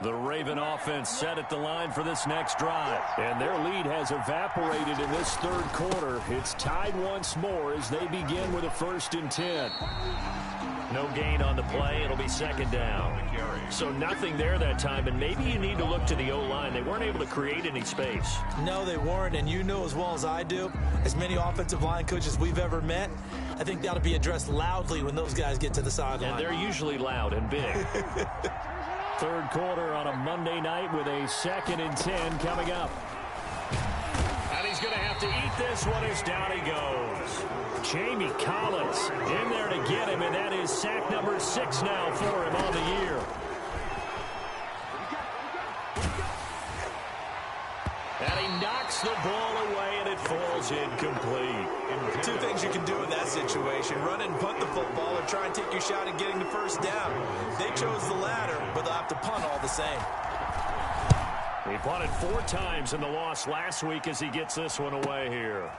Speaker 1: The Raven offense set at the line for this next drive. And their lead has evaporated in this third quarter. It's tied once more as they begin with a 1st and 10. No gain on the play. It'll be second down. So nothing there that time, and maybe you need to look to the O-line. They weren't able to create any space.
Speaker 3: No, they weren't, and you know as well as I do, as many offensive line coaches we've ever met, I think that'll be addressed loudly when those guys get to the sideline.
Speaker 1: And they're usually loud and big. Third quarter on a Monday night with a 2nd and 10 coming up. And he's going to have to eat this one as down he goes. Jamie Collins in there to get him, and that is sack number 6 now for him on the year. And he knocks the ball away, and it falls incomplete.
Speaker 3: Two things you can do in that situation: run and punt the football, or try and take your shot at getting the first down. They chose the latter, but they'll have to punt all the same.
Speaker 1: He punted 4 times in the loss last week as he gets this one away here.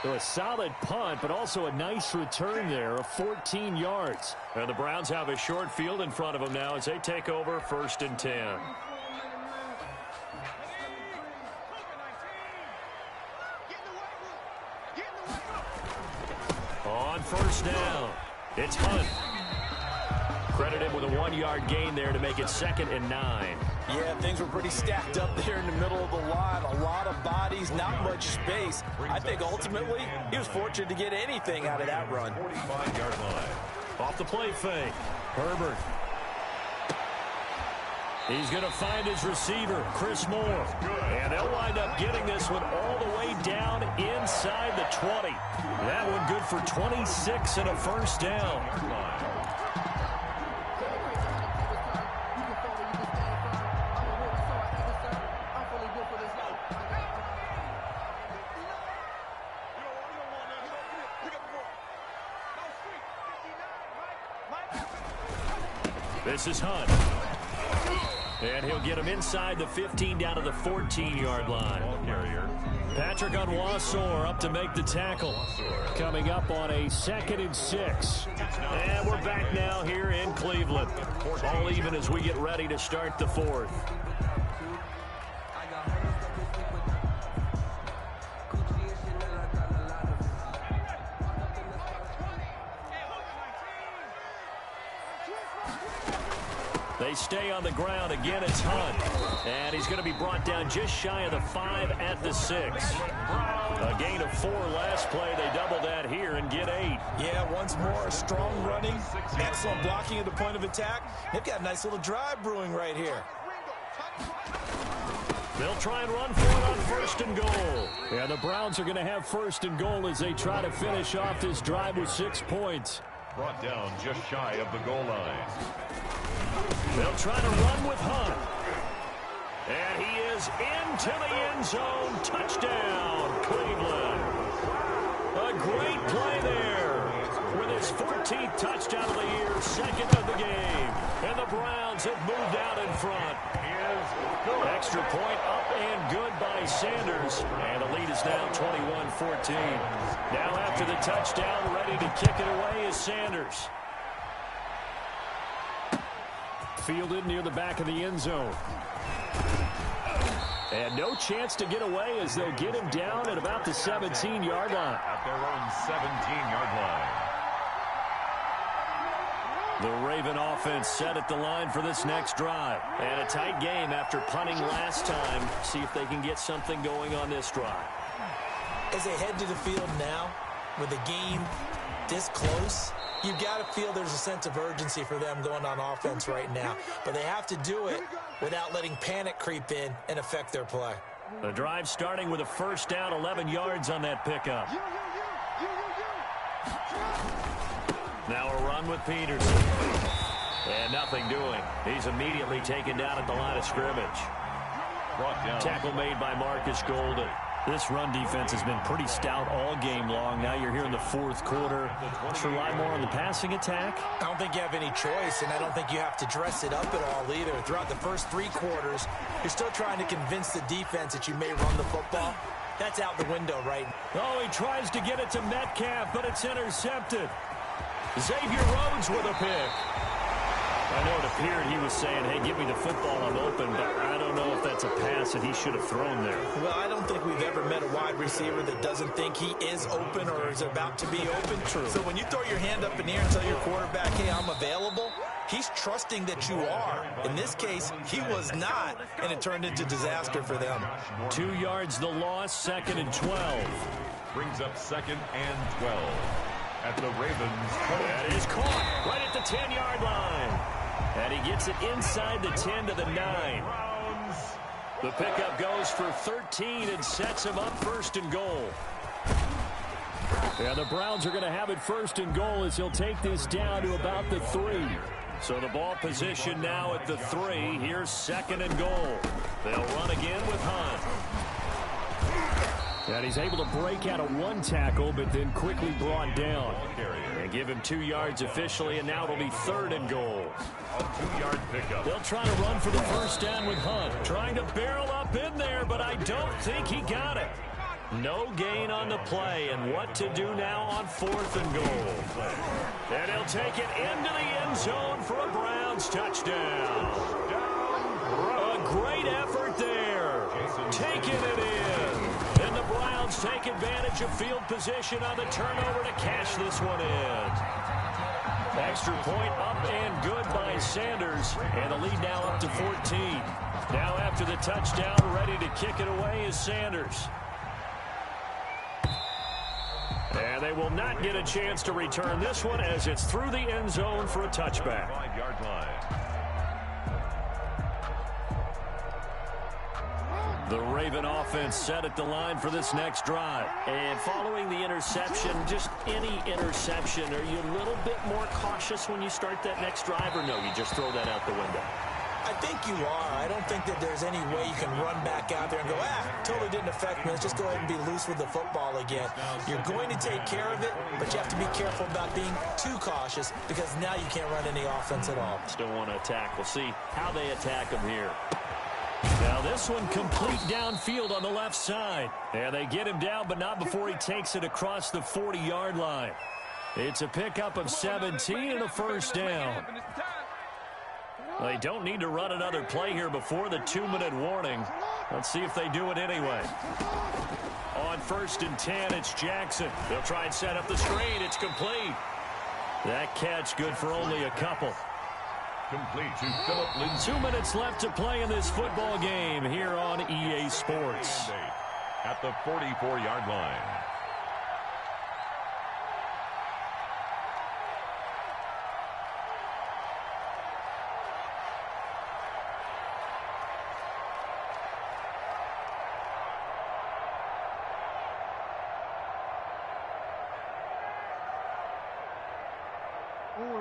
Speaker 1: So a solid punt, but also a nice return there of 14 yards. And the Browns have a short field in front of them now as they take over 1st and 10. On 1st down, it's Hunt. Credit him with a 1-yard gain there to make it 2nd and 9.
Speaker 3: Yeah, things were pretty stacked up there in the middle of the line. A lot of bodies, not much space. I think ultimately he was fortunate to get anything out of that run.
Speaker 2: 45-yard line.
Speaker 1: Off the play fake. Herbert. He's going to find his receiver, Chris Moore. And they'll wind up getting this one all the way down inside the 20. That one good for 26 and a first down. This is Hunt. And he'll get him inside the 15 down to the 14-yard line. Patrick Onwuasor up to make the tackle. Coming up on a 2nd and 6. And we're back now here in Cleveland. All even as we get ready to start the 4th. They stay on the ground. Again, it's Hunt. And he's going to be brought down just shy of the 5 at the 6. A gain of 4 last play. They double that here and get 8.
Speaker 3: Yeah, once more, strong running, excellent blocking at the point of attack. They've got a nice little drive brewing right here.
Speaker 1: They'll try and run for it on 1st and goal. Yeah, the Browns are going to have 1st and goal as they try to finish off this drive with 6 points.
Speaker 2: Brought down just shy of the goal line.
Speaker 1: They'll try to run with Hunt. And he is into the end zone. Touchdown, Cleveland. A great play there. With his 14th touchdown of the year, 2nd of the game. And the Browns have moved out in front. Extra point up and good by Sanders. And the lead is now 21-14. Now after the touchdown, ready to kick it away is Sanders. Fielded near the back of the end zone. And no chance to get away as they'll get him down at about the 17-yard line.
Speaker 2: At their own 17-yard line.
Speaker 1: The Raven offense set at the line for this next drive. And a tight game after punting last time. See if they can get something going on this drive.
Speaker 3: As they head to the field now, with the game this close, you've got to feel there's a sense of urgency for them going on offense right now. But they have to do it without letting panic creep in and affect their play.
Speaker 1: The drive starting with a 1st down, 11 yards on that pickup. Now a run with Peterson. And nothing doing. He's immediately taken down at the line of scrimmage.
Speaker 2: Brought down.
Speaker 1: Tackle made by Marcus Golden. This run defense has been pretty stout all game long. Now you're here in the 4th quarter. Let's rely more on the passing attack.
Speaker 3: I don't think you have any choice, and I don't think you have to dress it up at all either. Throughout the first 3 quarters, you're still trying to convince the defense that you may run the football. That's out the window right now.
Speaker 1: Oh, he tries to get it to Metcalf, but it's intercepted. Xavier Rhodes with a pick. I know it appeared he was saying, hey, give me the football, I'm open, but I don't know if that's a pass that he should have thrown there.
Speaker 3: Well, I don't think we've ever met a wide receiver that doesn't think he is open or is about to be open.
Speaker 1: True.
Speaker 3: So when you throw your hand up in the air and tell your quarterback, hey, I'm available, he's trusting that you are. In this case, he was not, and it turned into disaster for them.
Speaker 1: 2 yards the loss, 2nd and 12.
Speaker 2: Brings up 2nd and 12. At the Ravens.
Speaker 1: That is caught right at the 10-yard line. And he gets it inside the 10 to the 9. The pickup goes for 13 and sets him up 1st and goal. Yeah, the Browns are going to have it 1st and goal as he'll take this down to about the 3. So the ball position now at the 3. Here's 2nd and goal. They'll run again with Hunt. And he's able to break out of 1 tackle, but then quickly brought down. And give him 2 yards officially, and now it'll be 3rd and goal.
Speaker 2: A 2-yard pickup.
Speaker 1: They'll try to run for the 1st down with Hunt. Trying to barrel up in there, but I don't think he got it. No gain on the play, and what to do now on 4th and goal. And he'll take it into the end zone for a Browns touchdown. A great effort there. Taking it in. And the Browns take advantage of field position on the turnover to cash this one in. Extra point up and good by Sanders. And the lead now up to 14. Now after the touchdown, ready to kick it away is Sanders. And they will not get a chance to return this one as it's through the end zone for a touchback.
Speaker 2: 5-yard line.
Speaker 1: The Raven offense set at the line for this next drive. And following the interception, just any interception, are you a little bit more cautious when you start that next drive, or no, you just throw that out the window?
Speaker 3: I think you are. I don't think that there's any way you can run back out there and go, totally didn't affect me. Let's just go ahead and be loose with the football again. You're going to take care of it, but you have to be careful about being too cautious because now you can't run any offense at all.
Speaker 1: Still want to attack. We'll see how they attack them here. Now this one complete downfield on the left side. And they get him down, but not before he takes it across the 40-yard line. It's a pickup of 17 and a first down. They don't need to run another play here before the 2-minute warning. Let's see if they do it anyway. On 1st and 10, it's Jackson. They'll try and set up the screen. It's complete. That catch good for only a couple.
Speaker 2: Complete to Phillip Lindsay.
Speaker 1: 2 minutes left to play in this football game here on EA Sports.
Speaker 2: At the 44-yard line.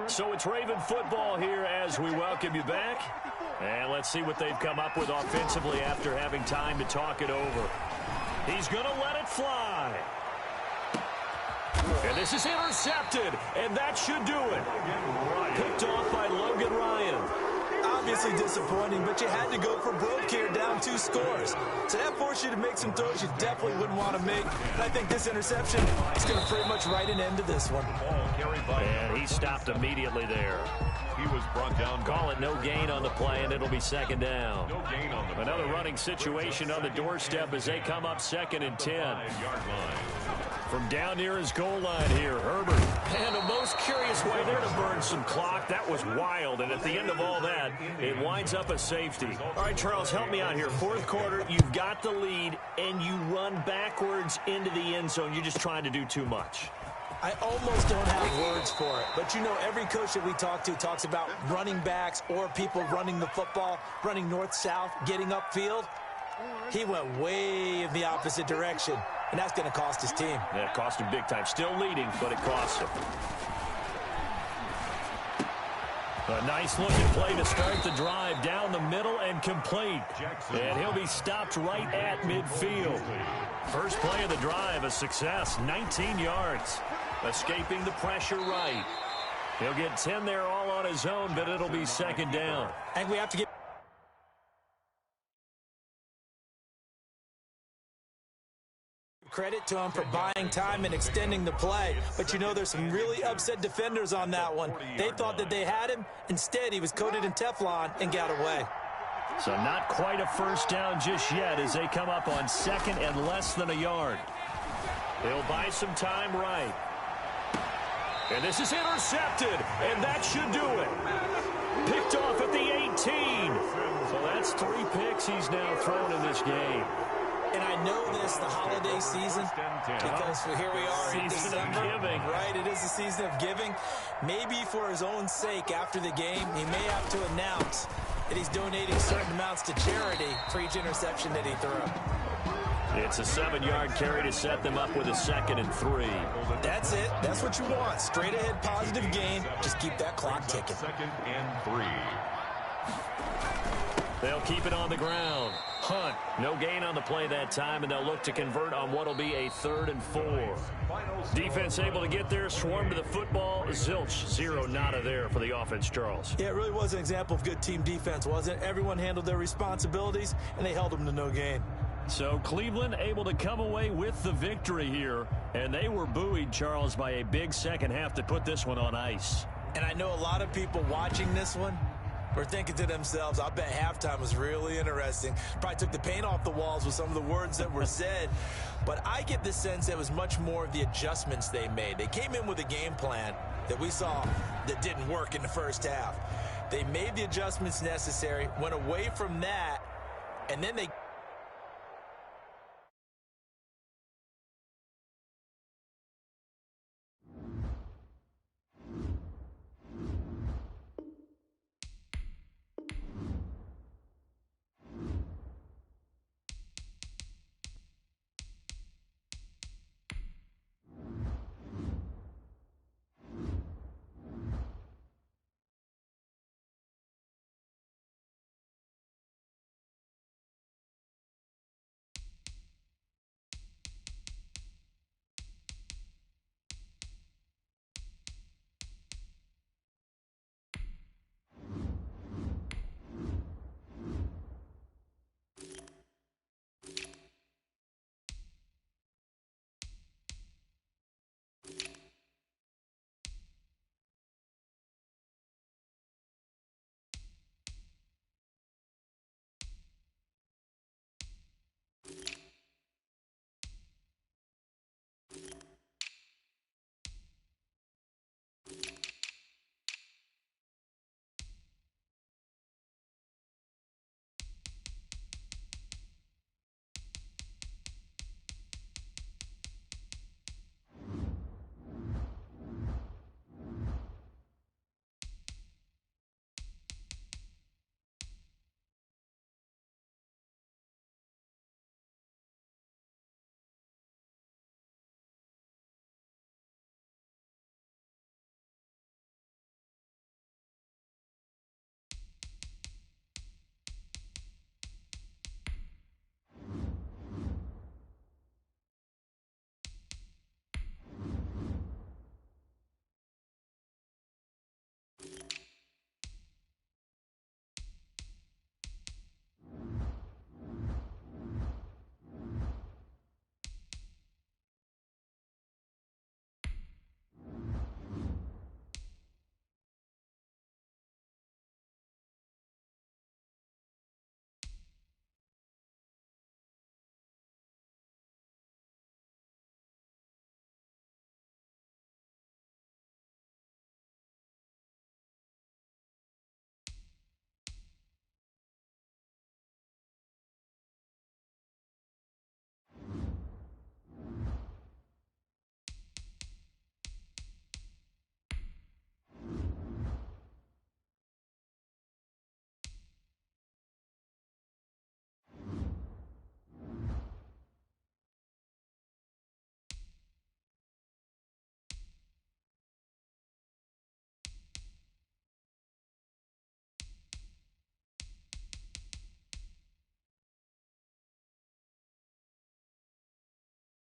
Speaker 1: So it's Raven football here as we welcome you back. And let's see what they've come up with offensively after having time to talk it over. He's going to let it fly. And this is intercepted, and that should do it. Picked off by Logan Ryan.
Speaker 3: Obviously disappointing, but you had to go for broke here, down 2 scores. So that forced you to make some throws you definitely wouldn't want to make. And I think this interception is going to pretty much write an end to this one.
Speaker 1: And he stopped immediately there.
Speaker 2: He was brought down.
Speaker 1: Call it no gain on the play, and it'll be 2nd down.
Speaker 2: No gain on the
Speaker 1: Another running situation on the doorstep as they come up 2nd and 10. From down near his goal line here, Herbert. And a most curious way there to burn some clock. That was wild, and at the end of all that, it winds up a safety. All right, Charles, help me out here. 4th quarter, you've got the lead, and you run backwards into the end zone. You're just trying to do too much.
Speaker 3: I almost don't have words for it. But, you know, every coach that we talk to talks about running backs or people running the football, running north-south, getting upfield. He went way in the opposite direction, and that's going to cost his team.
Speaker 1: Yeah, it cost him big time. Still leading, but it cost him. A nice looking play to start the drive down the middle and complete. And he'll be stopped right at midfield. First play of the drive, a success, 19 yards. Escaping the pressure right. He'll get 10 there all on his own, but it'll be 2nd down.
Speaker 3: And we have to get credit to him for buying time and extending the play. But, you know, there's some really upset defenders on that one. They thought that they had him. Instead, he was coated in Teflon and got away.
Speaker 1: So not quite a first down just yet as they come up on 2nd and less than a yard. They'll buy some time right. And this is intercepted, and that should do it. Picked off at the 18. So that's 3 picks he's now thrown in this game.
Speaker 3: And I know this, the holiday season, because here we are in December.
Speaker 1: Giving.
Speaker 3: Right, it is the season of giving. Maybe for his own sake after the game, he may have to announce that he's donating certain amounts to charity for each interception that he threw.
Speaker 1: It's a 7-yard carry to set them up with a 2nd and 3.
Speaker 3: That's it. That's what you want. Straight ahead positive gain. Just keep that clock ticking.
Speaker 2: 2nd and 3.
Speaker 1: They'll keep it on the ground. Hunt, no gain on the play that time, and they'll look to convert on what will be a 3rd and 4. Defense able to get there, swarm to the football. Zilch, 0 nada there for the offense, Charles.
Speaker 3: Yeah, it really was an example of good team defense, wasn't it? Everyone handled their responsibilities, and they held them to no gain.
Speaker 1: So Cleveland able to come away with the victory here, and they were buoyed, Charles, by a big second half to put this one on ice.
Speaker 3: And I know a lot of people watching this one were thinking to themselves, I bet halftime was really interesting. Probably took the paint off the walls with some of the words that were said. But I get the sense that it was much more of the adjustments they made. They came in with a game plan that we saw that didn't work in the first half. They made the adjustments necessary, went away from that, and then they